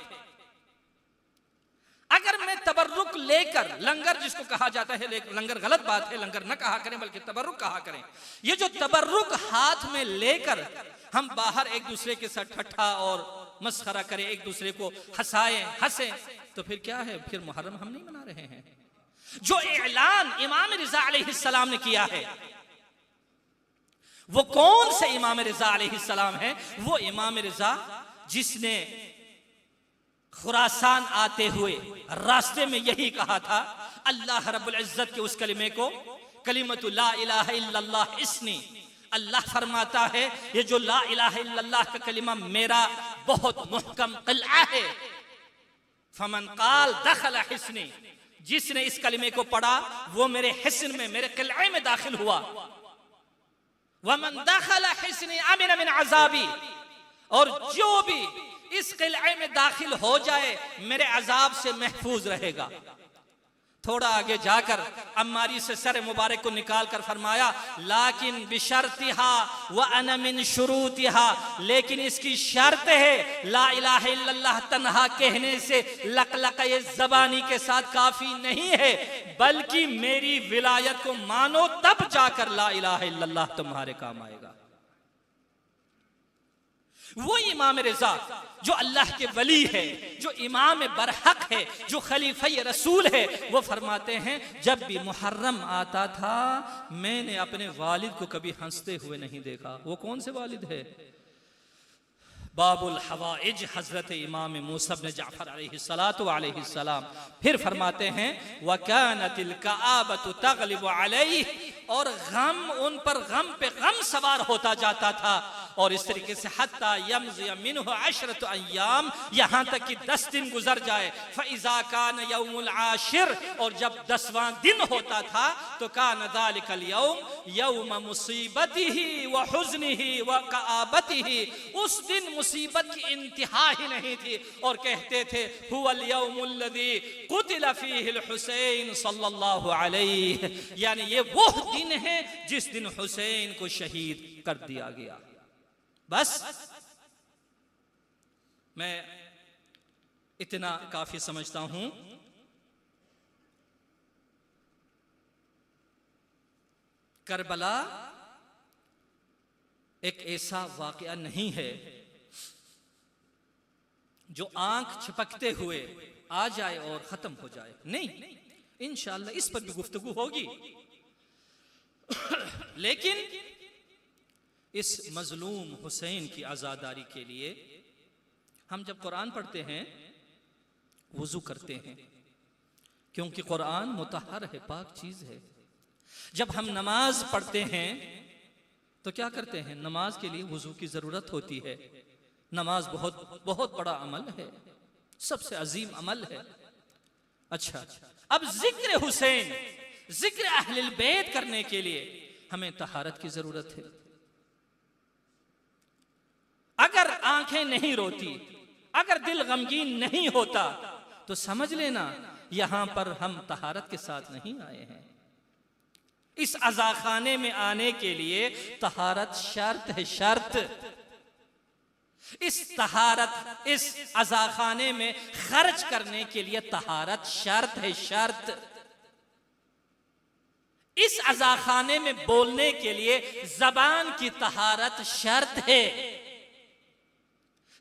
Speaker 2: अगर मैं तबर्रुक लेकर, लंगर जिसको कहा जाता है, लंगर गलत बात है, लंगर न कहा करें बल्कि तबर्रुक कहा करें। ये जो तबर्रुक हाथ में लेकर हम बाहर एक दूसरे के साथ ठट्ठा और मस्खरा करें, एक दूसरे को हंसाएं, हंसें, तो फिर क्या है? फिर मुहर्रम हम नहीं मना रहे हैं। जो ऐलान इमाम रिजा अलैहिस्सलाम ने किया है, वो कौन से इमाम रिजा अलैहिस्सलाम है? वो इमाम रिजा जिसने खुरासान आते हुए रास्ते में यही कहा था, अल्लाह रब्बुल इज्जत के उस कलिमे को, कलिमतु ला इलाहा इल्लल्लाह इस्नी, अल्लाह फरमाता है ये जो ला इलाहा इल्लल्लाह का कलिमा मेरा बहुत मुहकम क़िल्आ है। फमन क़ाल दखल हिस्नी, जिसने इस कलिमे को पढ़ा वो मेरे हिस्न में, मेरे क़िल्ए में दाखिल हुआ। वमन दखल हिस्नी अमिन मिन अज़ाबी, और जो भी इस क़िल्ए में दाखिल हो जाए मेरे अजाब से महफूज रहेगा। थोड़ा आगे जाकर अम्मारी से सर मुबारक को निकाल कर फरमाया, लाकिन बिशर्तिहा व अना मिन शुरूतिहा, लेकिन इसकी शर्त है ला इलाहा इल्लल्लाह तन्हा कहने से लकलक़े ज़बानी के साथ काफी नहीं है, बल्कि मेरी विलायत को मानो तब जाकर ला इलाहा इल्लल्लाह तुम्हारे काम आएगा। वो इमाम रिजा जो अल्लाह के वली है, जो इमाम बरहक है, जो खलीफा रसूल है, वो फरमाते हैं जब भी मुहर्रम आता था मैंने अपने वालिद को कभी हंसते हुए नहीं देखा। वो कौन से वालिद है? बाबुल हवाइज हजरत इमाम मूसा इब्न जाफर अलैहिस्सलातु अलैहिस्सलाम। फिर फरमाते हैं वकानतिल काअबतु तग़लिबु अलैहि, और गम उन पर गम पे गम सवार होता जाता था, और इस तरीके से हत्ता यमज़ि मिन्हु अशरतु अय्याम, यहाँ तक कि 10 दिन गुजर जाए। फ़इज़ा कान यौमुल आशिर, और जब 10वां दिन होता था तो कान ज़ालिकल यौम यौम मुसीबतिही व हुज़्निही व कआबतिही, उस दिन मुसीबत की इंतहा ही नहीं थी, और कहते थे हुवल यौमुल्लज़ी कुतिल फ़ीहिल हुसैन सल्लल्लाहु अलैहि, यानी ये वो दिन है जिस दिन हुसैन को शहीद कर दिया गया। बस मैं इतना काफी समझता हूं। करबला एक ऐसा वाकया नहीं है जो आंख झपकते हुए आ जाए और खत्म हो जाए, नहीं, इंशाअल्लाह इस पर भी गुफ्तगू होगी। लेकिन इस मजलूम हुसैन की आज़ादारी के लिए हम जब कुरान पढ़ते हैं वुज़ू करते हैं, क्योंकि कुरान मुतहर है, पाक चीज़ है। जब हम नमाज पढ़ते हैं तो क्या करते हैं? नमाज के लिए वुज़ू की ज़रूरत होती है। नमाज बहुत बहुत बड़ा अमल है, सबसे अजीम अमल है। अच्छा, अब जिक्र हुसैन, जिक्र अहलुल बैत करने के लिए हमें तहारत की जरूरत है। अगर आंखें नहीं रोती, अगर दिल गमगीन नहीं होता, तो समझ लेना यहां पर हम तहारत के साथ नहीं आए हैं। इस अज़ाखाने में आने के लिए तहारत शर्त है, शर्त। इस तहारत, इस अज़ाखाने में खर्च करने के लिए तहारत शर्त है, शर्त। इस अज़ाखाने में बोलने के लिए जबान की तहारत शर्त है।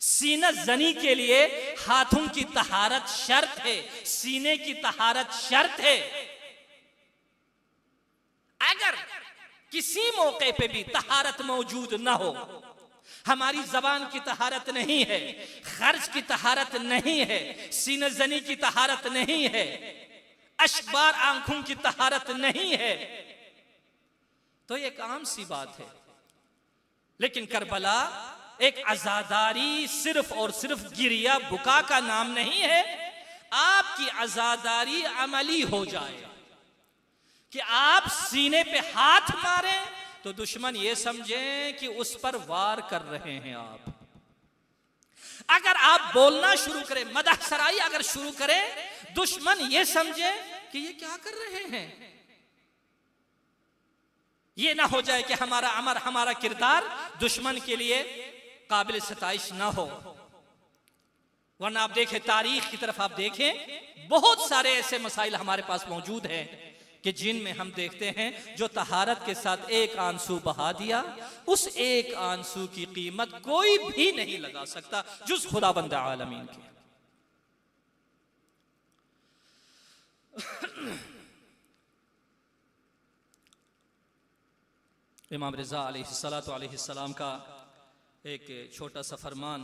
Speaker 2: सीना जनी के लिए हाथों की तहारत शर्त है, सीने की तहारत शर्त है। अगर किसी मौके पे भी तहारत मौजूद ना हो, हमारी जबान की तहारत नहीं है, खर्च की तहारत नहीं है, सीना जनी की तहारत नहीं है, अशबार आंखों की तहारत नहीं है, तो एक आम सी बात है। लेकिन करबला एक आजादारी सिर्फ और सिर्फ गिरिया बुका का नाम नहीं है। आपकी आजादारी अमली हो जाए कि आप सीने पे हाथ मारें तो दुश्मन ये समझें कि उस पर वार कर रहे हैं आप। अगर आप बोलना शुरू करें, मदह सराई अगर शुरू करें, दुश्मन ये समझे कि ये क्या कर रहे हैं। ये ना हो जाए कि हमारा अमर, हमारा किरदार दुश्मन के लिए काबिल सताइश ना हो। वरना आप देखें, तारीख की तरफ आप देखें, बहुत सारे ऐसे मसाइल हमारे पास मौजूद हैं कि जिनमें हम देखते हैं जो तहारत के साथ एक आंसू बहा दिया, उस एक आंसू की कीमत कोई भी नहीं लगा सकता जुज खुदाबंद आलमीन के। इमाम रिज़ा अलैहिस्सलाम का एक छोटा सा फरमान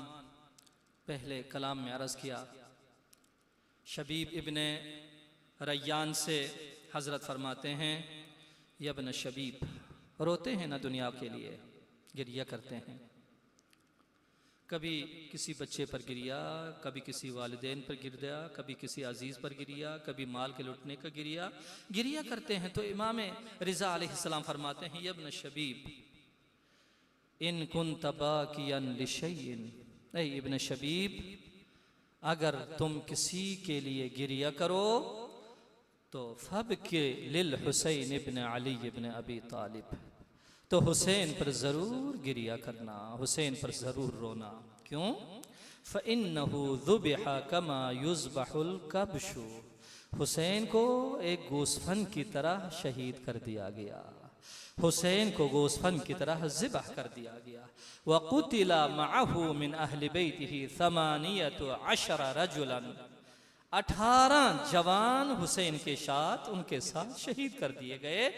Speaker 2: पहले कलाम में अर्ज़ किया। शबीब इब्ने रय्यान से हज़रत फरमाते हैं, यब्न शबीब, रोते हैं ना दुनिया के लिए, गिरिया करते हैं। कभी किसी बच्चे पर गिरिया, कभी किसी वालिदैन पर गिर गया, कभी किसी अजीज़ पर गिरिया, कभी माल के लुटने का गिरिया, गिरिया करते हैं। तो इमाम रिज़ा अलैहिस्सलाम फरमाते हैं, यब्न शबीब इन कुन्त बाकियन लिशैइन, ऐ इब्न शबीब, अगर तुम किसी के लिए गिरिया करो तो फबके लिल हुसैन इब्न अली इब्न अबी तालिब, तो हुसैन पर ज़रूर गिरिया करना, हुसैन पर ज़रूर रोना। क्यों? फ़इन्नहु ज़ुबिहा कमा युज़बहुल कब्शु, हुसैन को एक गोस्फन की तरह शहीद कर दिया गया, हुसैन को गोस्फन की तरह ज़िबह कर दिया गया। व क़ुतिला मअहु मिन अहलि बैतिही 18 रजुलन, 18 जवान हुसैन के साथ, उनके साथ शहीद कर दिए गए।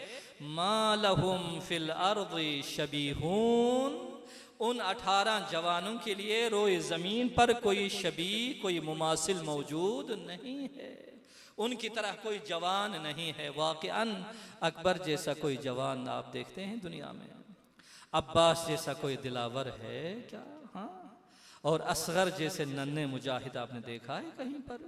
Speaker 2: मालहुम फिल अर्ज़ि शबीहून, उन 18 जवानों के लिए रोए ज़मीन पर कोई शबी, कोई मुमासिल मौजूद नहीं है, उनकी तरह कोई जवान नहीं है। वाक़अन अकबर जैसा कोई जवान आप देखते हैं दुनिया में? अब्बास जैसा कोई दिलावर है क्या? हाँ। और असगर जैसे नन्हे मुजाहिद आपने देखा है कहीं पर?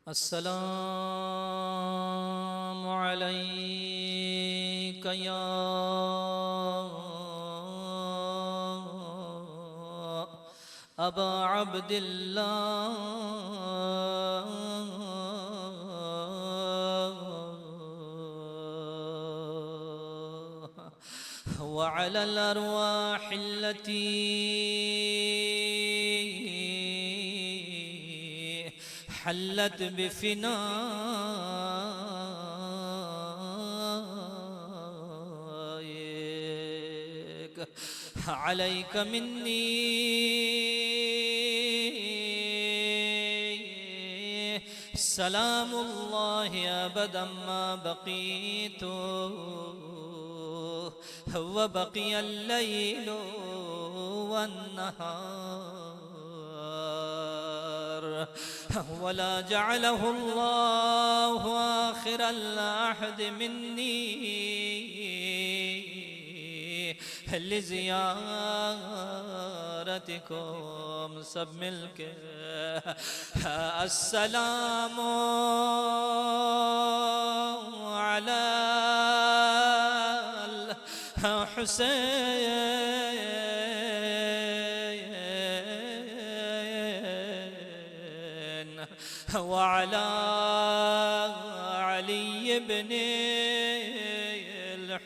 Speaker 2: अस्सलामु अलैका या अबा अब्दिल्लाह व अलल अरवाहिल्लती हल्लत बिफिनाइक
Speaker 1: अलैक मिन्नी सलामुल्लाहि अबदम मा बक़ीतु व बक़ियल लैलु वन्नहार वला जअलहु अल्लाहु आखिरल अहद मिन्नी लिज़ियारतिकुम। सब मिलके अस्सलामु अलल हुसैन व अला अली इब्न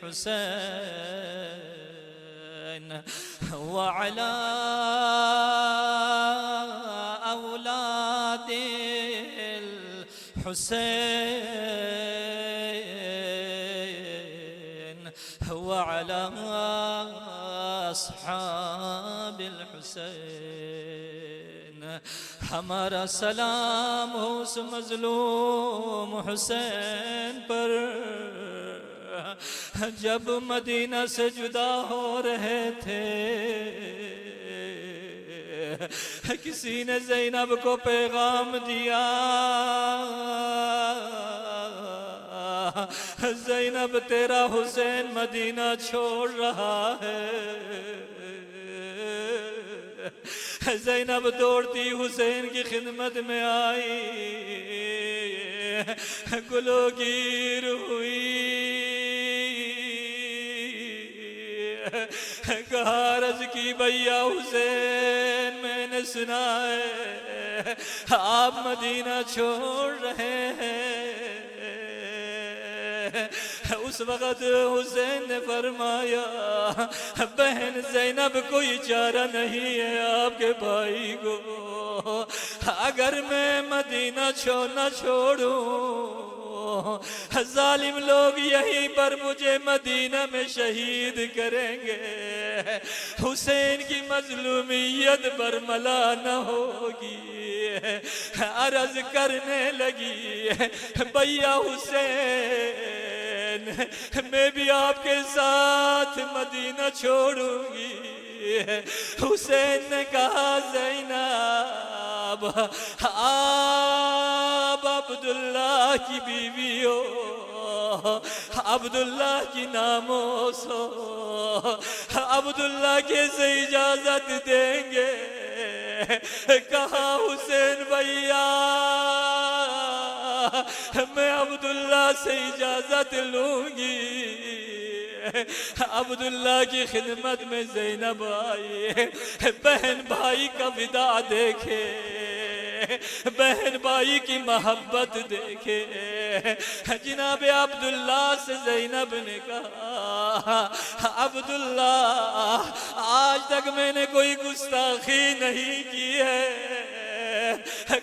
Speaker 1: हुसैन व अला औलादिल हुसैन व अला अस्हाबिल हुसैन। हमारा सलाम हो उस मजलूम हुसैन पर जब मदीना से जुदा हो रहे थे, किसी ने ज़ैनब को पैगाम दिया, ज़ैनब तेरा हुसैन मदीना छोड़ रहा है। ज़ैनब दौड़ती हुसैन की खिदमत में आई, गुलोगीर हुई, कहा अर्ज़ की भैया हुसैन मैंने सुना है आप मदीना छोड़ रहे हैं। उस वक़्त हुसैन ने फरमाया बहन ज़ैनब कोई चारा नहीं है आपके भाई को, अगर मैं मदीना न छोड़ूं जालिम लोग यहीं पर मुझे मदीना में शहीद करेंगे, हुसैन की मजलूमियत बरमला न होगी। अर्ज़ करने लगी भैया हुसैन मैं भी आपके साथ मदीना छोड़ूंगी। हुसैन ने कहा ज़ैनब आप अब्दुल्ला की बीवी हो, अब्दुल्ला की नामोस हो, अब्दुल्ला कैसे इजाजत देंगे। कहा हुसैन भैया मैं अब्दुल्ला से इजाजत लूंगी। अब्दुल्ला की खिदमत में ज़ैनब आई, बहन भाई का विदा देखे, बहन भाई की मोहब्बत देखे। जनाब अब्दुल्ला से ज़ैनब ने कहा अब्दुल्ला आज तक मैंने कोई गुस्ताखी नहीं की है,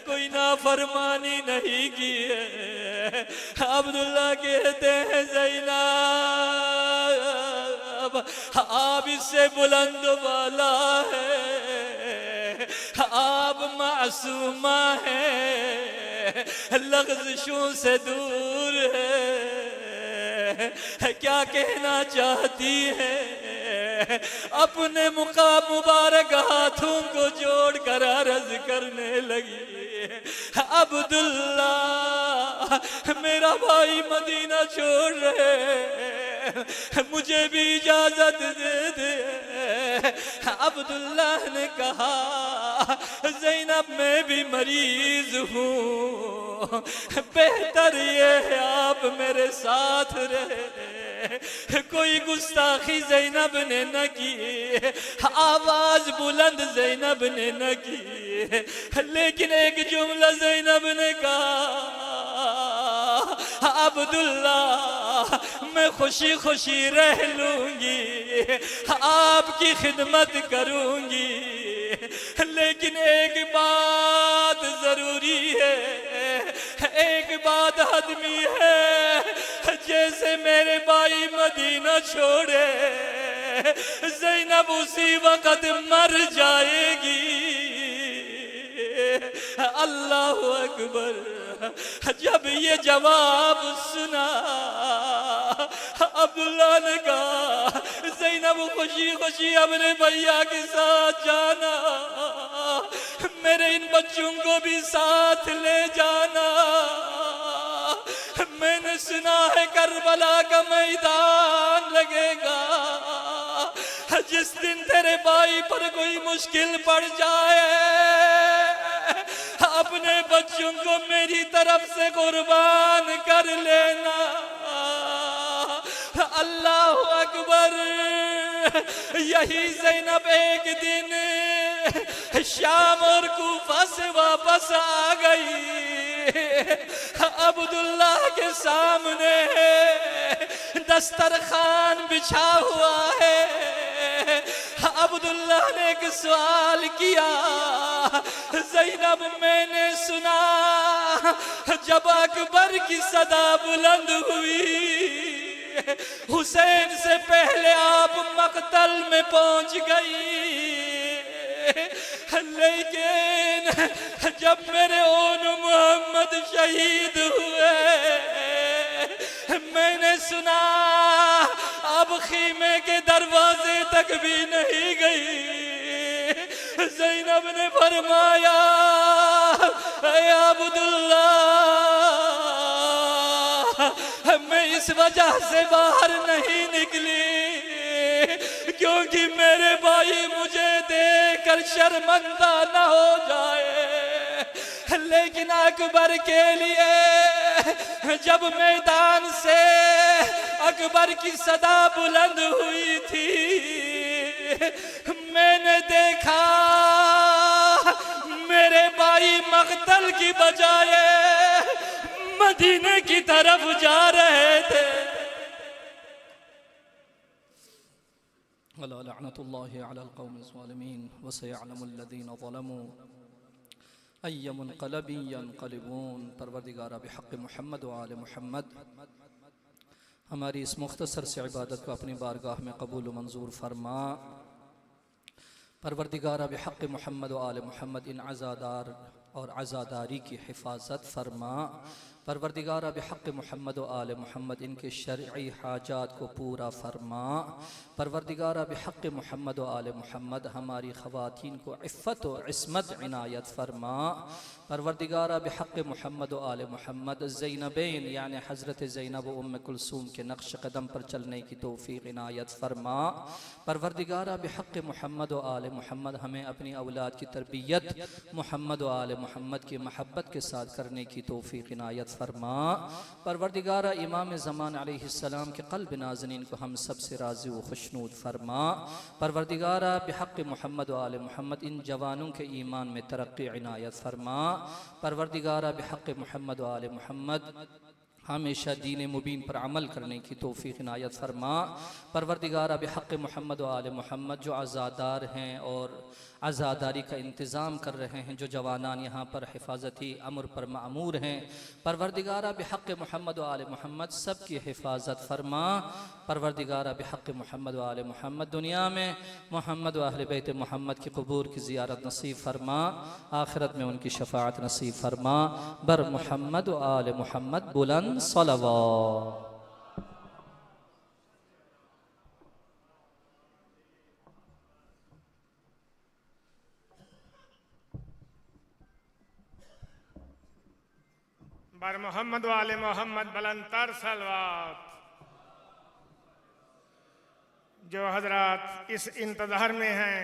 Speaker 1: कोई नाफरमानी नहीं की है। अब्दुल्ला कहते हैं ज़ैनब आप इससे बुलंद वाला है, आप मासूमा है, लग़ज़शों से दूर है। क्या कहना चाहती है अपने मुबारक हाथों को जोड़कर अर्ज़ करने लगी अब्दुल्ला मेरा भाई मदीना छोड़ रहे, मुझे भी इजाजत दे दे। अब्दुल्ला ने कहा ज़ैनब मैं भी मरीज हूँ, बेहतर ये है आप मेरे साथ रहे। कोई गुस्ताखी ज़ैनब ने न की, आवाज बुलंद ज़ैनब ने न की, लेकिन एक जुमला ज़ैनब ने कहा अब्दुल्ला मैं खुशी खुशी रह लूंगी, आपकी खिदमत करूंगी, लेकिन एक बात जरूरी है, एक बात आदमी है, जैसे मेरे भाई मदीना छोड़े
Speaker 2: ज़ैनब उसी वक़्त मर जाएगी। अल्लाह अकबर। जब ये जवाब सुना अब्दुल्ला ने कहा, ज़ैनब खुशी खुशी अपने भैया के साथ जाना, मेरे इन बच्चों को भी साथ ले जाना। मैंने सुना है करबला का मैदान लगेगा, जिस दिन तेरे भाई पर कोई मुश्किल पड़ जाए अपने बच्चों को मेरी तरफ से कुर्बान कर लेना। अल्लाह अकबर। यही ज़ैनब एक दिन शाम और कूफा से वापस आ गई। अब्दुल्ला के सामने दस्तरखान बिछा हुआ है। अब्दुल्ला ने एक सवाल किया, ज़ैनब मैंने सुना जब अकबर की सदा बुलंद हुई हुसैन से पहले आप मकतल में पहुंच गई, लेकिन जब मेरे ओन मोहम्मद शहीद हुए मैंने सुना अब खीमे के दरवाजे तक भी नहीं गई। ज़ैनब ने फरमाया, ऐ अब्दुल्ला, मैं इस वजह से बाहर नहीं निकली क्योंकि मेरे भाई मुझे देखकर शर्मिंदा न हो जाए, लेकिन अकबर के लिए जब मैदान से अकबर की सदा बुलंद हुई थी मैंने देखा मेरे भाई मकतल की बजाय मदीने की तरफ जा रहे थे। लअनतुल्लाहि अलल कौमिज़ ज़ालिमीन व सयअलमुल लज़ीना ज़लमू अय्य मुनक़लबिन यनक़लिबून। परवरदिगार बिहक़्क़ि मुहम्मद व आले मुहम्मद, हमारी इस मुख्तसर से इबादत को अपनी बारगाह में कबूल व मंजूर फरमा। परवरदिगार बिहक़्क़ि मुहम्मद व आले मुहम्मद, इन अज़ादार और अज़ादारी की हिफाजत फरमा। परवरदिगार बिहक़्क़ि मुहम्मद व आले मुहम्मद, इनके शरई हाजात को पूरा फरमा। परवरदिगार बिहक़्क़ि मुहम्मद व आले मुहम्मद, हमारी ख़वातीन को इफ़्फ़त व इस्मत इनायत फरमा। परवरदिगार बिहक़्क़ि मुहम्मद व आले मुहम्मद, ज़ैनबैन यानी हज़रत ज़ैनब व उम्मे कुलसूम के नक्श कदम पर चलने की तौफ़ीक़ इनायत फरमा। परवरदिगार बिहक़्क़ि मुहम्मद व आले मुहम्मद, हमें अपनी औलाद की तरबियत मुहम्मद व आले मुहम्मद की महब्बत के साथ करने की तौफ़ीक़ इनायत फरमा। परवरदिगार इमाम ज़मान अलैहिस्सलाम के क़ल्ब नाज़नीन को हम सब से राज़ी व खुशनूद फरमा। परवरदिगार बिहक़्क़ि मुहम्मद व आले मुहम्मद, इन जवानों के ईमान में तरक्की इनायत फरमा। परवरदिगार बिहक़्क़ि मुहम्मद व आले मुहम्मद, हमेशा दीन मुबीन पर अमल करने की तौफ़ीक़ इनायत फरमा। परवरदिगार बिहक़्क़ि मुहम्मद व आले मुहम्मद, जो आज़ादार हैं और आज़ादारी का इंतज़ाम कर रहे हैं, जो जवानान यहाँ पर हिफाजती अमर पर मामूर हैं, परवरदिगार बिहक़्क़ि मुहम्मद व आले मुहम्मद सब की हिफाजत फरमा। परवरदिगार बिहक़्क़ि मुहम्मद व आले मुहम्मद, दुनिया में मुहम्मद व अहले बैत मुहम्मद की क़ुबूर की ज़ियारत नसीब फरमा, आखिरत में उनकी शफ़ाअत नसीब फरमा। बर मुहम्मद व आले मुहम्मद बुलंद सलवात।
Speaker 3: बर मोहम्मद वाले मोहम्मद बुलंदतर सलवात। जो हजरात इस इंतज़ार में हैं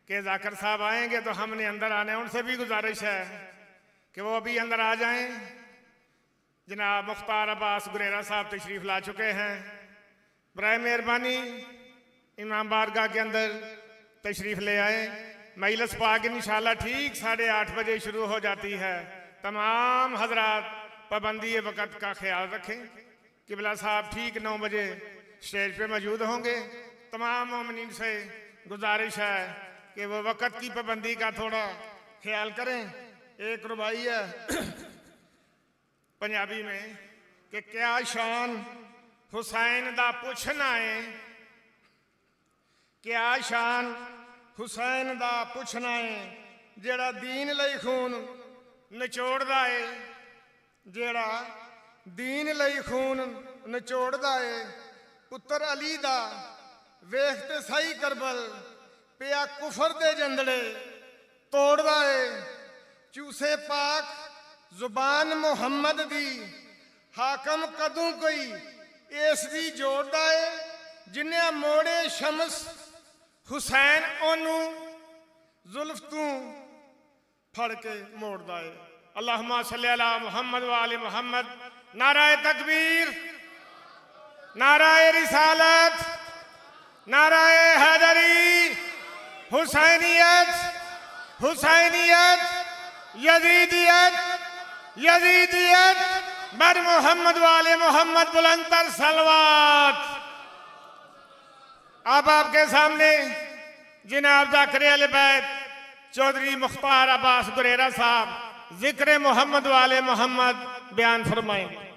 Speaker 3: कि जाकिर साहब आएंगे तो हमने अंदर आने, उनसे भी गुजारिश है कि वो अभी अंदर आ जाएं। जनाब मुख्तार अब्बास गुरेरा साहब तशरीफ़ ला चुके हैं। बराए मेहरबानी इमाम बारगाह के अंदर तशरीफ़ ले आए। मजलिस पाक इंशाअल्लाह ठीक 8:30 बजे शुरू हो जाती है। तमाम हजरात पाबंदी वक़्त का ख्याल रखें। किबला साहब ठीक 9 बजे स्टेज पे मौजूद होंगे। तमाम मोमिनीन से गुजारिश है कि वो वक़्त की पाबंदी का थोड़ा ख्याल करें। एक रुबाई है पंजाबी में कि क्या शान हुसैन दा पुछना है, क्या शान हुसैन दा पुछना है, जेड़ा दीन लई खून निचोड़दा है, जेड़ा दीन लई खून निचोड़दा है। पुत्र अली दा वेखते सही करबल पिया कुफर दे जंदड़े तोड़दा है। चूसे पाक जुबान मुहम्मद दी हाकम कदों कोई इस दी जोड़दा है। जिन्हें मोड़े शमस हुसैन ओनू जुल्फ तू फड़ के मोड़दा है। अल्लाहुम्मा सल्ली अला मुहम्मद व आले मुहम्मद। नाराए तकबीर, नाराए रिसालत, नाराए हैदरी। हुसैनियत, हुसैनियत, यजीदियत, यजीदियत, बर मोहम्मद वाले मोहम्मद बुलंदर सलवात। अब आपके सामने जनाब ज़ाकिर अल बैत चौधरी मुख्तार अब्बास गुरेरा साहब जिक्र मोहम्मद वाले मोहम्मद बयान फरमाएंगे।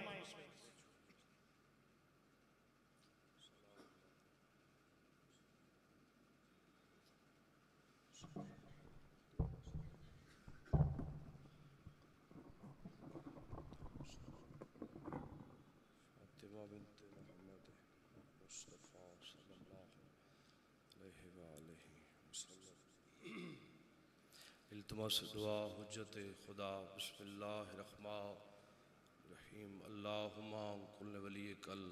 Speaker 4: इल्तिमास दुआ हुज्जत खुदा बिस्मिल्लाहिर्रहमानिर्रहीम। अल्लाहुम्मा कुल वली कल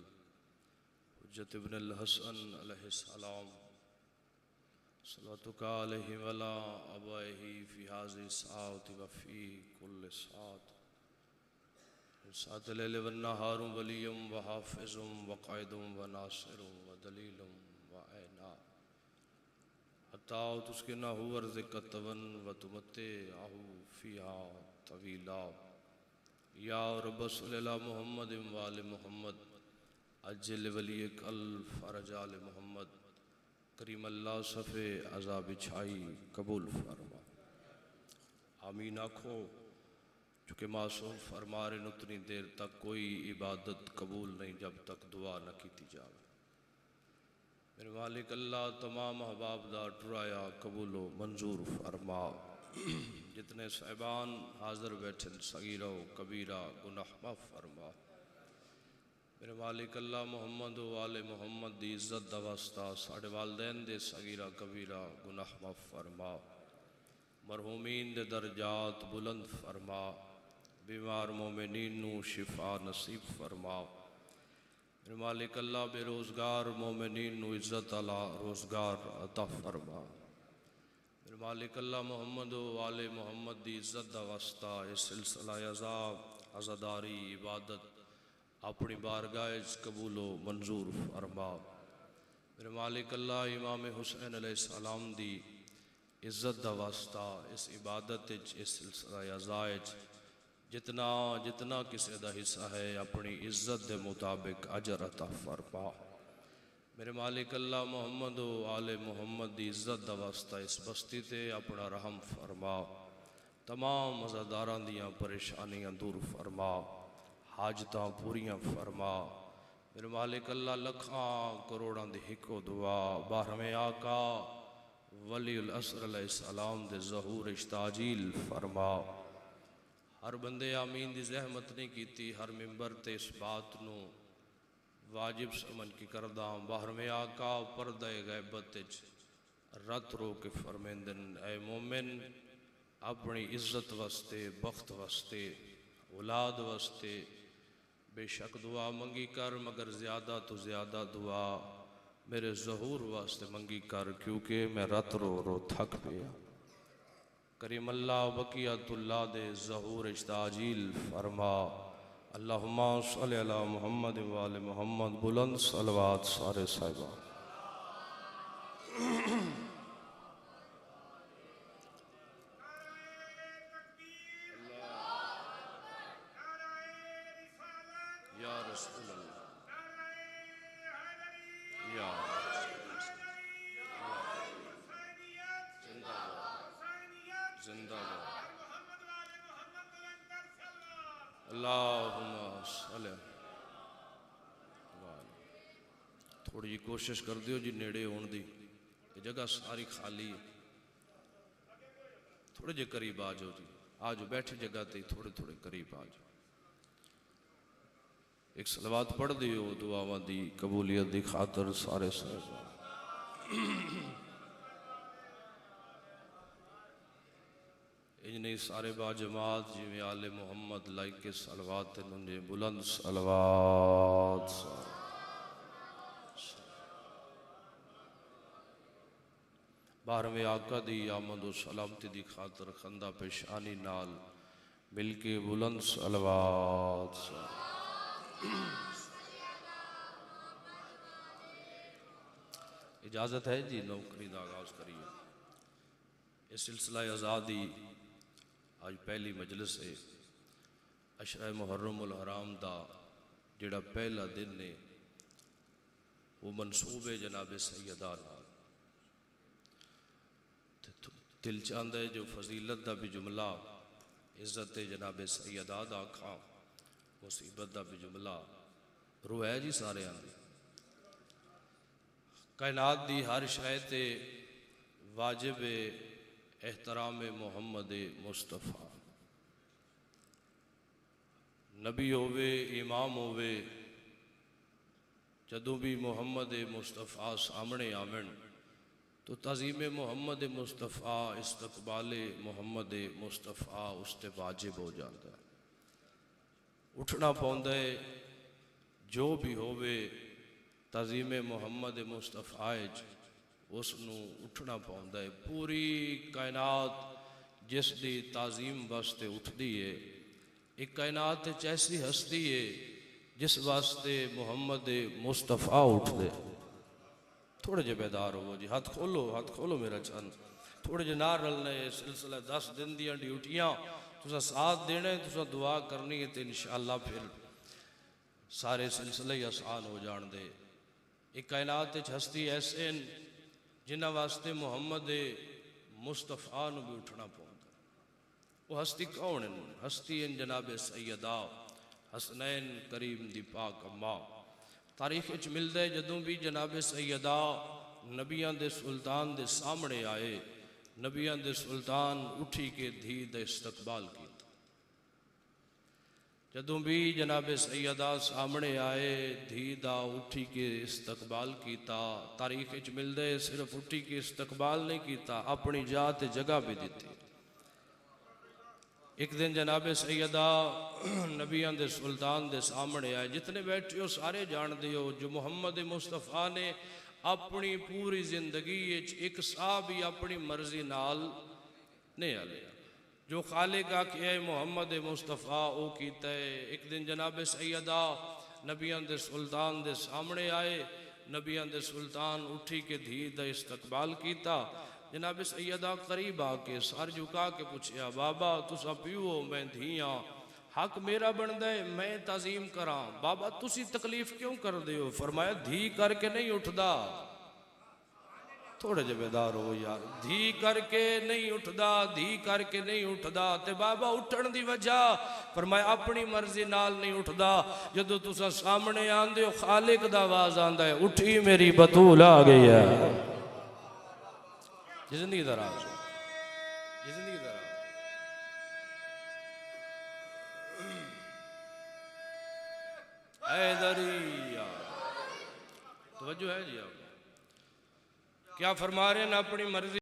Speaker 4: हुज्जत इब्न अल हसन अलैहिस्सलाम सल्लतुका अलैहि वला अबैहि फी हाज़ि साअति व फी कुल्ल साअत सात लैल व नहार वलियम व हाफिज़ुम व क़ाइदुम व नासिरुम व दलीलुम व ऐना हत्ता उसके ना हो अर्ज़ कतवन व तुमते आहू फ़िहा तवीला। या रब सल्लल्लाहु मुहम्मद वाले मोहम्मद अज्जल वली कल फ़रजाल मोहम्मद करीम अल्लाह सफ़े अज़ाब छाई कबूल फरमा। आमीन आखो। चूँकि मासूम फरमा रहे उतनी देर तक कोई इबादत कबूल नहीं जब तक दुआ न की जाए। मेरे मालिक अल्लाह तमाम अहबाब दा टुराया कबूलो मंजूर फरमा। जितने साहिबान हाजिर बैठे सगीरा कबीरा गुनाह माफ फरमा। मेरे मालिक अल्लाह मोहम्मद वाले मोहम्मद दी इज्जत दा वास्ता साढ़े वालदैन दे सगीरा कबीरा गुनाह माफ फरमा। मरहूमीन दे दर्जात बुलंद फरमा। बीमार मोमिनीन नू शिफा नसीब फरमा। मेरे मालिक अल्लाह बेरोज़गार मोमिनीन नू इज़्ज़त अला रोज़गार अता फरमा। मेरे मालिक अल्लाह मोहम्मद वाले मोहम्मद दी इज़्ज़त दा वास्ता इस सिलसिला अज़ादारी इबादत अपनी बारगाह कबूलो मंजूर फरमा। मेरे मालिक अल्लाह इमाम हुसैन अलैहिस्सलाम दी इज़्ज़त दा वास्ता इस इबादत इस सिलसिला जितना जितना किसी का हिस्सा है अपनी इज्जत के मुताबिक अजर अता फरमा। मेरे मालिक अल्लाह मोहम्मद आले मोहम्मद की इज्जत का वास्ता इस बस्ती ते अपना रहम फरमा। तमाम मज़ादारां दियां परेशानियां दूर फरमा। हाजतां पूरियां फरमा। मेरे मालिक अल्लाह लखां करोड़ां दी हिको दुआ 12वें आका वलीउल असर अलैहिस्सलाम दे ज़हूर इश्ताजील फरमा। हर बंदे आमीन की जहमत नहीं की। हर मिंबर ते इस बात नू वाजिब समझ की करदा 12वें आका पर्दे गैबत रत रो के फरमेंदन ऐ मोमिन अपनी इज्जत वास्ते बख्त वास्ते औलाद वास्ते बेशक दुआ मंगी कर मगर ज़्यादा तो ज़्यादा दुआ मेरे ज़हूर वास्ते मंगी कर क्योंकि मैं रत रो रो थक पिया। करीम अल्लाह बकियतुल्लाह दे ज़हूर इश्ताजील फरमा। अल्लाहुम्मा सल्लि अला मुहम्मद व आले मुहम्मद बुलंद सलवात सारे साहिबा। या रसूल अल्लाह या जिंदाबाद अल्लाहुम्मा सल्लि। थोड़ी जी कोशिश कर दियो जी नेड़े होने दी। तो जगह सारी खाली है। थोड़े जे करीब आ जाओ जी, आ जाओ, बैठी जगह ते थोड़े थोड़े करीब आ जाओ। एक सलवात पढ़ दियो दुआवां दी कबूलियत दी खातर सारे इन्हें सारे बाजमात जिमें आले मोहम्मद लाइक के सलवात नुंजे बुलंद सलवात। बारहवें आका दी आमद व सलामती दी खातर खंदा पेशानी नाल मिलके बुलंद सलवात। इजाज़त है जी, नौकरी का आगाज करिए। इस सिलसिला आज़ादी आज पहली मजलिस है। अशरा मुहर्रमुल हराम दा जिहड़ा पहला दिन ने वो मनसूब है जनाब सैयदा नाल। दिल चाहता है जो फजीलत का भी जुमला इज्जत जनाब सैयदा दा आखा, मुसीबत का भी जुमला रूह है जी सारे आंदी। कायनात दी हर शय ते वाजिब एहतराम मुहम्मद मुस्तफ़ा। नबी होवे इमाम होवे, जदों भी मुहम्मद मुस्तफ़ा सामने आवन तो तज़ीम मुहम्मद मुस्तफ़ा इस्तकबाल मुहम्मद मुस्तफ़ा उसते वाजिब हो जाता है। उठना पौंदा है, जो भी होवे तज़ीम मुहम्मद मुस्तफ़ा उसनू उठना पौंदा है। पूरी कायनात जिस दी ताज़ीम वास्ते उठदी है, एक कायनात ऐसी हस्ती है जिस वास्ते मुहम्मद मुस्तफ़ा उठदे। थोड़े जे बेदार हो जी, हाथ खोलो मेरा चंद। थोड़े जे ना रलने सिलसिला 10 दिन दियां ड्यूटियां तुसा साथ देना है, तुसा दुआ करनी है, तो इंशाअल्लाह फिर सारे सिलसिले ही आसान हो जान दे। एक कायनात हस्ती ऐसे जिन्हां वास्ते मुहम्मद मुस्तफ़ा नूं भी उठना पौंदा। वो हस्ती कौन है? हस्ती है जनाब सैयदा हसनैन करीम दी पाक अम्मा। तारीख च मिलता है जदों भी जनाब सैयदा नबियां दे सुल्तान दे सामने आए, नबियां दे सुल्तान उठी के धी दा इस्तकबाल किया। जदों भी जनाब सैयदा सामने आए, धी दा उठी के इस्तकबाल किया। तारीख च मिलता है सिर्फ उठी के इस्तकबाल नहीं किया, अपनी जात जगह भी दी। एक दिन जनाब सैयदा नबियां दे सुल्तान दे सामने आए। जितने बैठे हो सारे जानते हो जो मुहम्मद मुस्तफ़ा ने अपनी पूरी जिंदगी एक साह भी अपनी मर्जी नाल नहीं लिया। जो खालिक आखे मुहम्मद मुस्तफ़ा वो कीता है। एक दिन जनाब सैयदा नबियां दे सुल्तान दे सामने आए, नबियां दे सुल्तान उठी के धी दा इस्तकबाल किया। जनाब सैयदा करीब आके सर झुका के पूछया, बाबा तुसा पियो मैं धियाँ, हक मेरा बनता है मैं तज़ीम करा। बाबा तुसी तकलीफ क्यों कर दे हो? फरमाया धी करके नहीं उठदा। थोड़े जिम्मेदार हो यार, धी करके नहीं उठदा, धी करके नहीं उठदा। ते बाबा उठन दी वजह फरमाया अपनी मर्जी नाल नहीं उठदा। जदों तुसा सामने आंदे हो खालिक दा आवाज आंदा है, उठी मेरी बतूल आ गई है। जिंदगी दराज, जिंदगी दराज। हैदरिया तवज्जो है जी आप क्या फरमा रहे हैं? अपनी मर्जी